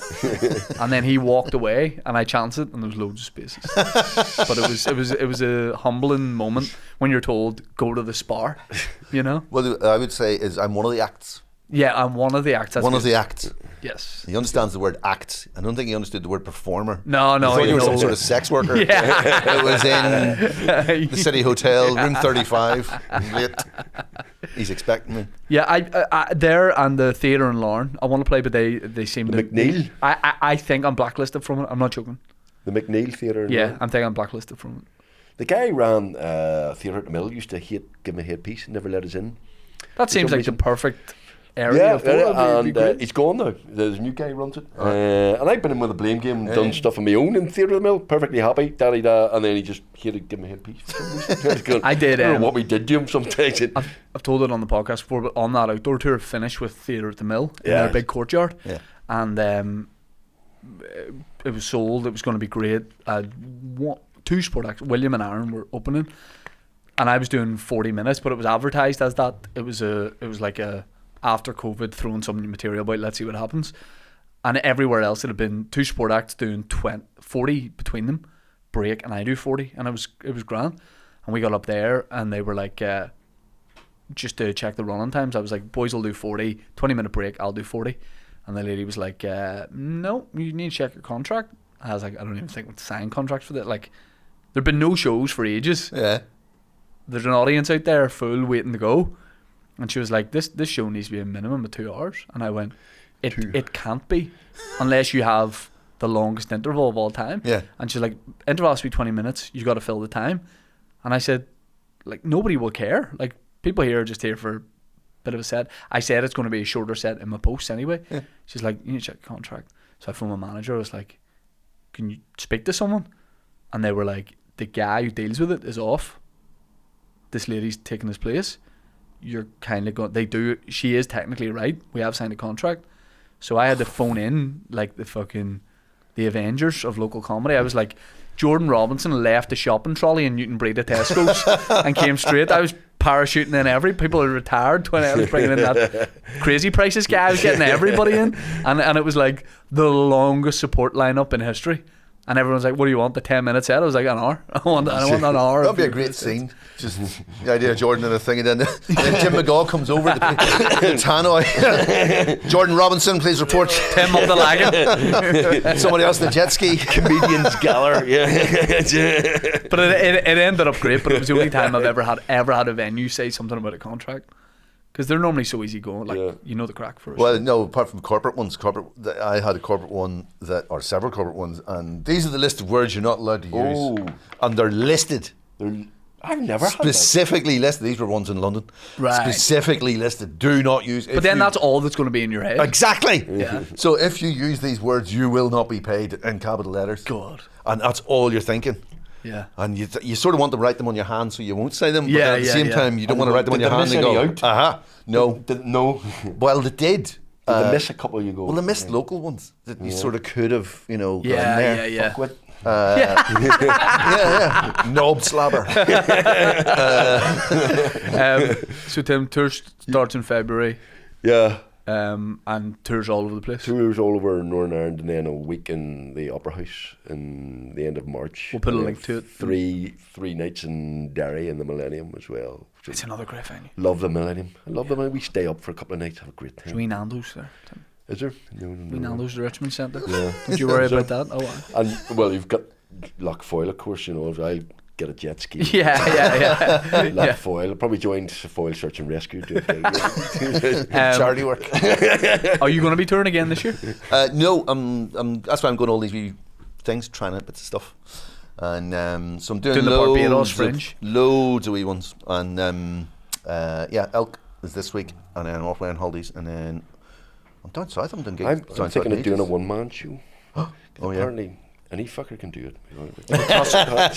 And then he walked away, and I chanced it, and there was loads of spaces. But it was a humbling moment when you're told go to the Spar, Well, I would say is I'm one of the acts. Yeah, I'm one of the acts. That's One of good. the acts. Yes. He understands the word act. I don't think he understood the word performer. No, I thought he you were some knows. sort of sex worker. Yeah. It was in the City Hotel, room 35. He's late. He's expecting me. Yeah, I there and the theatre in Larne. I want to play, but they seem The to. McNeil? I think I'm blacklisted from it. I'm not joking. The McNeil Theatre. Yeah, I think I'm blacklisted from it. The guy who ran Theatre at the Mill used to give him a headpiece and never let us in. That seems some like the reason. perfect area. for it. It'd be and great. he's gone now. There's a new guy who runs it. And I've been in with a blame game and done stuff on my own in Theatre of the Mill, perfectly happy, da-da-da, and then he just here to give me a headpiece. For some reason. I did, I don't know what we did to him sometimes. I've told it on the podcast before, but on that outdoor tour, finished with Theatre at the Mill in Yeah. their big courtyard, Yeah. and it was sold. It was going to be great. Two sport acts, William and Aaron, were opening, and I was doing 40 minutes, but it was advertised as that. It was like a after COVID throwing some new material about. Let's see what happens. And everywhere else it had been two sport acts doing 40 between them, break, and I do 40, and it was grand. And we got up there, and they were like, just to check the running times, I was like, boys will do 40, 20-minute break, I'll do 40. And the lady was like, no, you need to check your contract. I was like, I don't even think we'll sign contracts for that. Like, there'd been no shows for ages. Yeah. There's an audience out there full waiting to go. And she was like, this show needs to be a minimum of 2 hours. And I went, it can't be unless you have the longest interval of all time. Yeah. And she's like, interval has to be 20 minutes. You got to fill the time. And I said, like, nobody will care. Like, people here are just here for a bit of a set. I said it's going to be a shorter set in my posts anyway. Yeah. She's like, you need to check the contract. So I phoned my manager. I was like, can you speak to someone? And they were like, the guy who deals with it is off. This lady's taking his place. You're kind of going. She is technically right. We have signed a contract. So I had to phone in like the Avengers of local comedy. I was like, Jordan Robinson left the shopping trolley in Newton Breed at Tesco's and came straight. I was parachuting in people who retired when I was bringing in that crazy prices guy. I was getting everybody in, and it was like the longest support lineup in history. And everyone's like, "What do you want? The 10-minute set?" I was like, "An hour. I want an hour." That'd be a great scene. Just the idea of Jordan and a thing, and then Jim McGaw comes over to the tannoy. Jordan Robinson, please report. Tim up the lagging. Somebody else in the jet ski. Comedians Galler, yeah. But it ended up great. But it was the only time I've ever had a venue say something about a contract. Because they're normally so easy going, like, you know the crack for us. Well, no, apart from corporate ones. I had a corporate one or several corporate ones, and these are the list of words you're not allowed to use. Oh. And they're listed. I've never had that. Specifically listed. These were ones in London. Right. Specifically listed. Do not use. But then that's all that's going to be in your head. Exactly. Yeah. So if you use these words, you will not be paid in capital letters. God. And that's all you're thinking. Yeah. And you sort of want to write them on your hand so you won't say them. But Yeah, at the yeah, same yeah. time, you don't want to write them on Did your they hand miss and go, any out? No. No. Well, they did. Did they miss a couple you go? Well, they missed local ones that you sort of could have, gone Yeah, there. yeah. Fuck with. Yeah. Knob slabber. So Tim, tour starts in February, Yeah. and tours all over the place. Tours all over Northern Ireland, and then a week in the Opera House in the end of March. We'll put a And link to it. Three nights in Derry in the Millennium as well. So It's another great venue. love the Millennium. I love the Millennium. We stay up for a couple of nights, have a great There's time. wee Nando's there, Tim. Is there? No. Wee Nando's, the Richmond Centre. Yeah. Don't you worry Is there? about that. Oh, wow. And well, you've got Loch Foyle, of course. I'll get a jet ski. Yeah. Loch Foyle. I'll probably join Foyle Search and Rescue. Charity work. Are you going to be touring again this year? No, that's why I'm going all these wee things, trying out bits of stuff. And so I'm doing Doing the Barbados Fringe. loads of wee ones. And Elk is this week. And then I'm off away on holidays. And then I'm down south. I'm doing gigs. I'm down thinking south of doing a ages. one-man show. Oh, yeah. Apparently, any fucker can do it.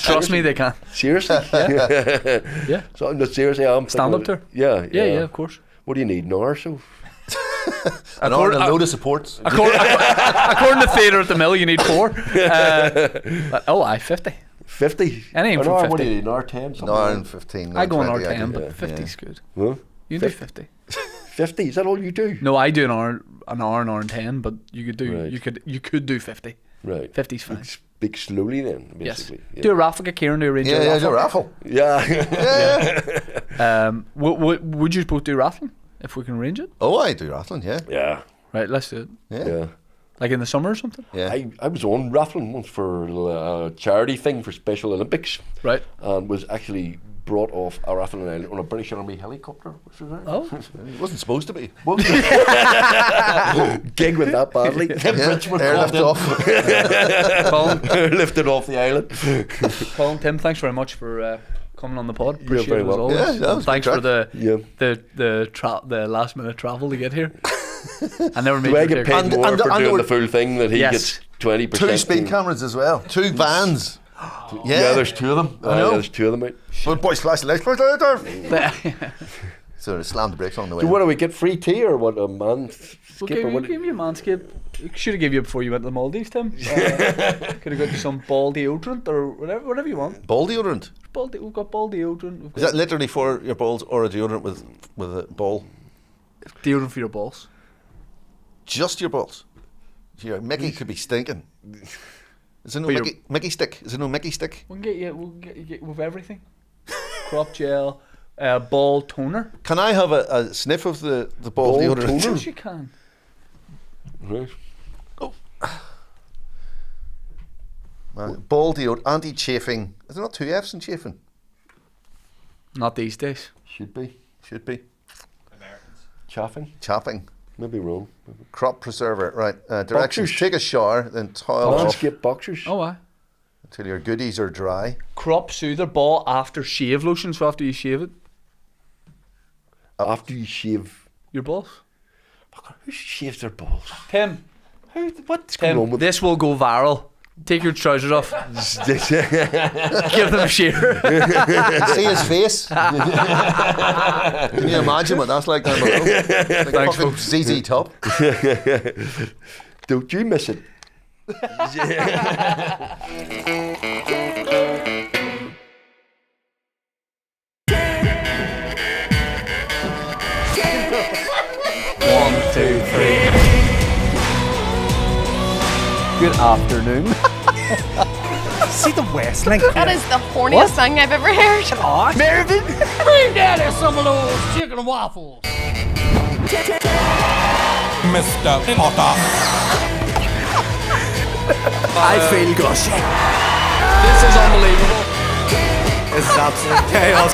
Trust me, they can. Seriously? Yeah. So I'm seriously. I'm Stand-up thinking tour? Yeah, Yeah, of course. What do you need, an hour or so? And on a load of supports. According to Theatre at the Mill, you need 4. 50. 50. Anything An from hour, 50. What do you need, an hour 10? No, and 15. I go on 20, hour 10, do. but 50's good. Huh? You can do 50. 50? Is that all you do? No, I do an hour, an hour and 10, but you could do Right. you could do 50. Right. 50's fine. Speak slowly then, Yes. basically. Do a raffle, get Kieran to arrange a Yeah, raffle. do a raffle. Yeah. Would you both do raffling if we can arrange it? Oh, I do rattling, yeah. Yeah. Right, let's do it. Yeah. Like in the summer or something? Yeah. I was on raffling once for a charity thing for Special Olympics, Right. and was actually brought off a raffling island on a British Army helicopter. Which was Oh. It wasn't supposed to be. Gig with that badly. Richmond Airlift off. Colin, lifted off the island. Colin, Tim, thanks very much for coming on the pod. You're Appreciate very it as welcome. always. Yeah, that was Thanks good for the Yeah. the last minute travel to get here. I never made Do I you get take- paid And- more and- for and doing there the full thing that he Yes. gets 20%? 2 speed cameras as well. 2 vans. Yeah, there's 2 of them. I know. There's 2 of them out. But boys, flash the lights. So slam the brakes on the way. So what do we get, free tea or what, a man Well, skip or what? give me a manscape. Should have given you before you went to the Maldives, Tim. Could have got you some ball deodorant or whatever you want. Ball deodorant. We've got ball deodorant. We've Is got that literally for your balls or a deodorant with a ball? deodorant for your balls. Just your balls. Your Mickey could be stinking. Is there no But your- Mickey stick? Is there no Mickey stick? We'll get you with everything. Crop gel, ball toner. Can I have a sniff of the ball Ball deodorant? toner? Of course you can. Right. Ball deodorant, anti-chafing. Is there not 2 F's in chafing? Not these days. Should be. Should be. Chaffing? Chaffing. Maybe wrong. Crop preserver. Right. Directions. Boxers. Take a shower, then towel off Landscape boxers. Oh, aye. until your goodies are dry. Crop soother ball after shave lotion, so after you shave it, After you shave. your balls. Who shaves their balls? Tim, What's going on Tim, with this will go viral. Take your trousers off. this? Give them a shave. See his face? Can you imagine what that's like down below? Like Thanks, fucking folks. ZZ Top. Don't you miss it? One, two, three. Good afternoon. See the Westling. That is the horniest thing I've ever heard. Mervyn. Bring daddy some of those chicken and waffles. Mr. Potter. I feel gushy. This is unbelievable. This is absolute chaos.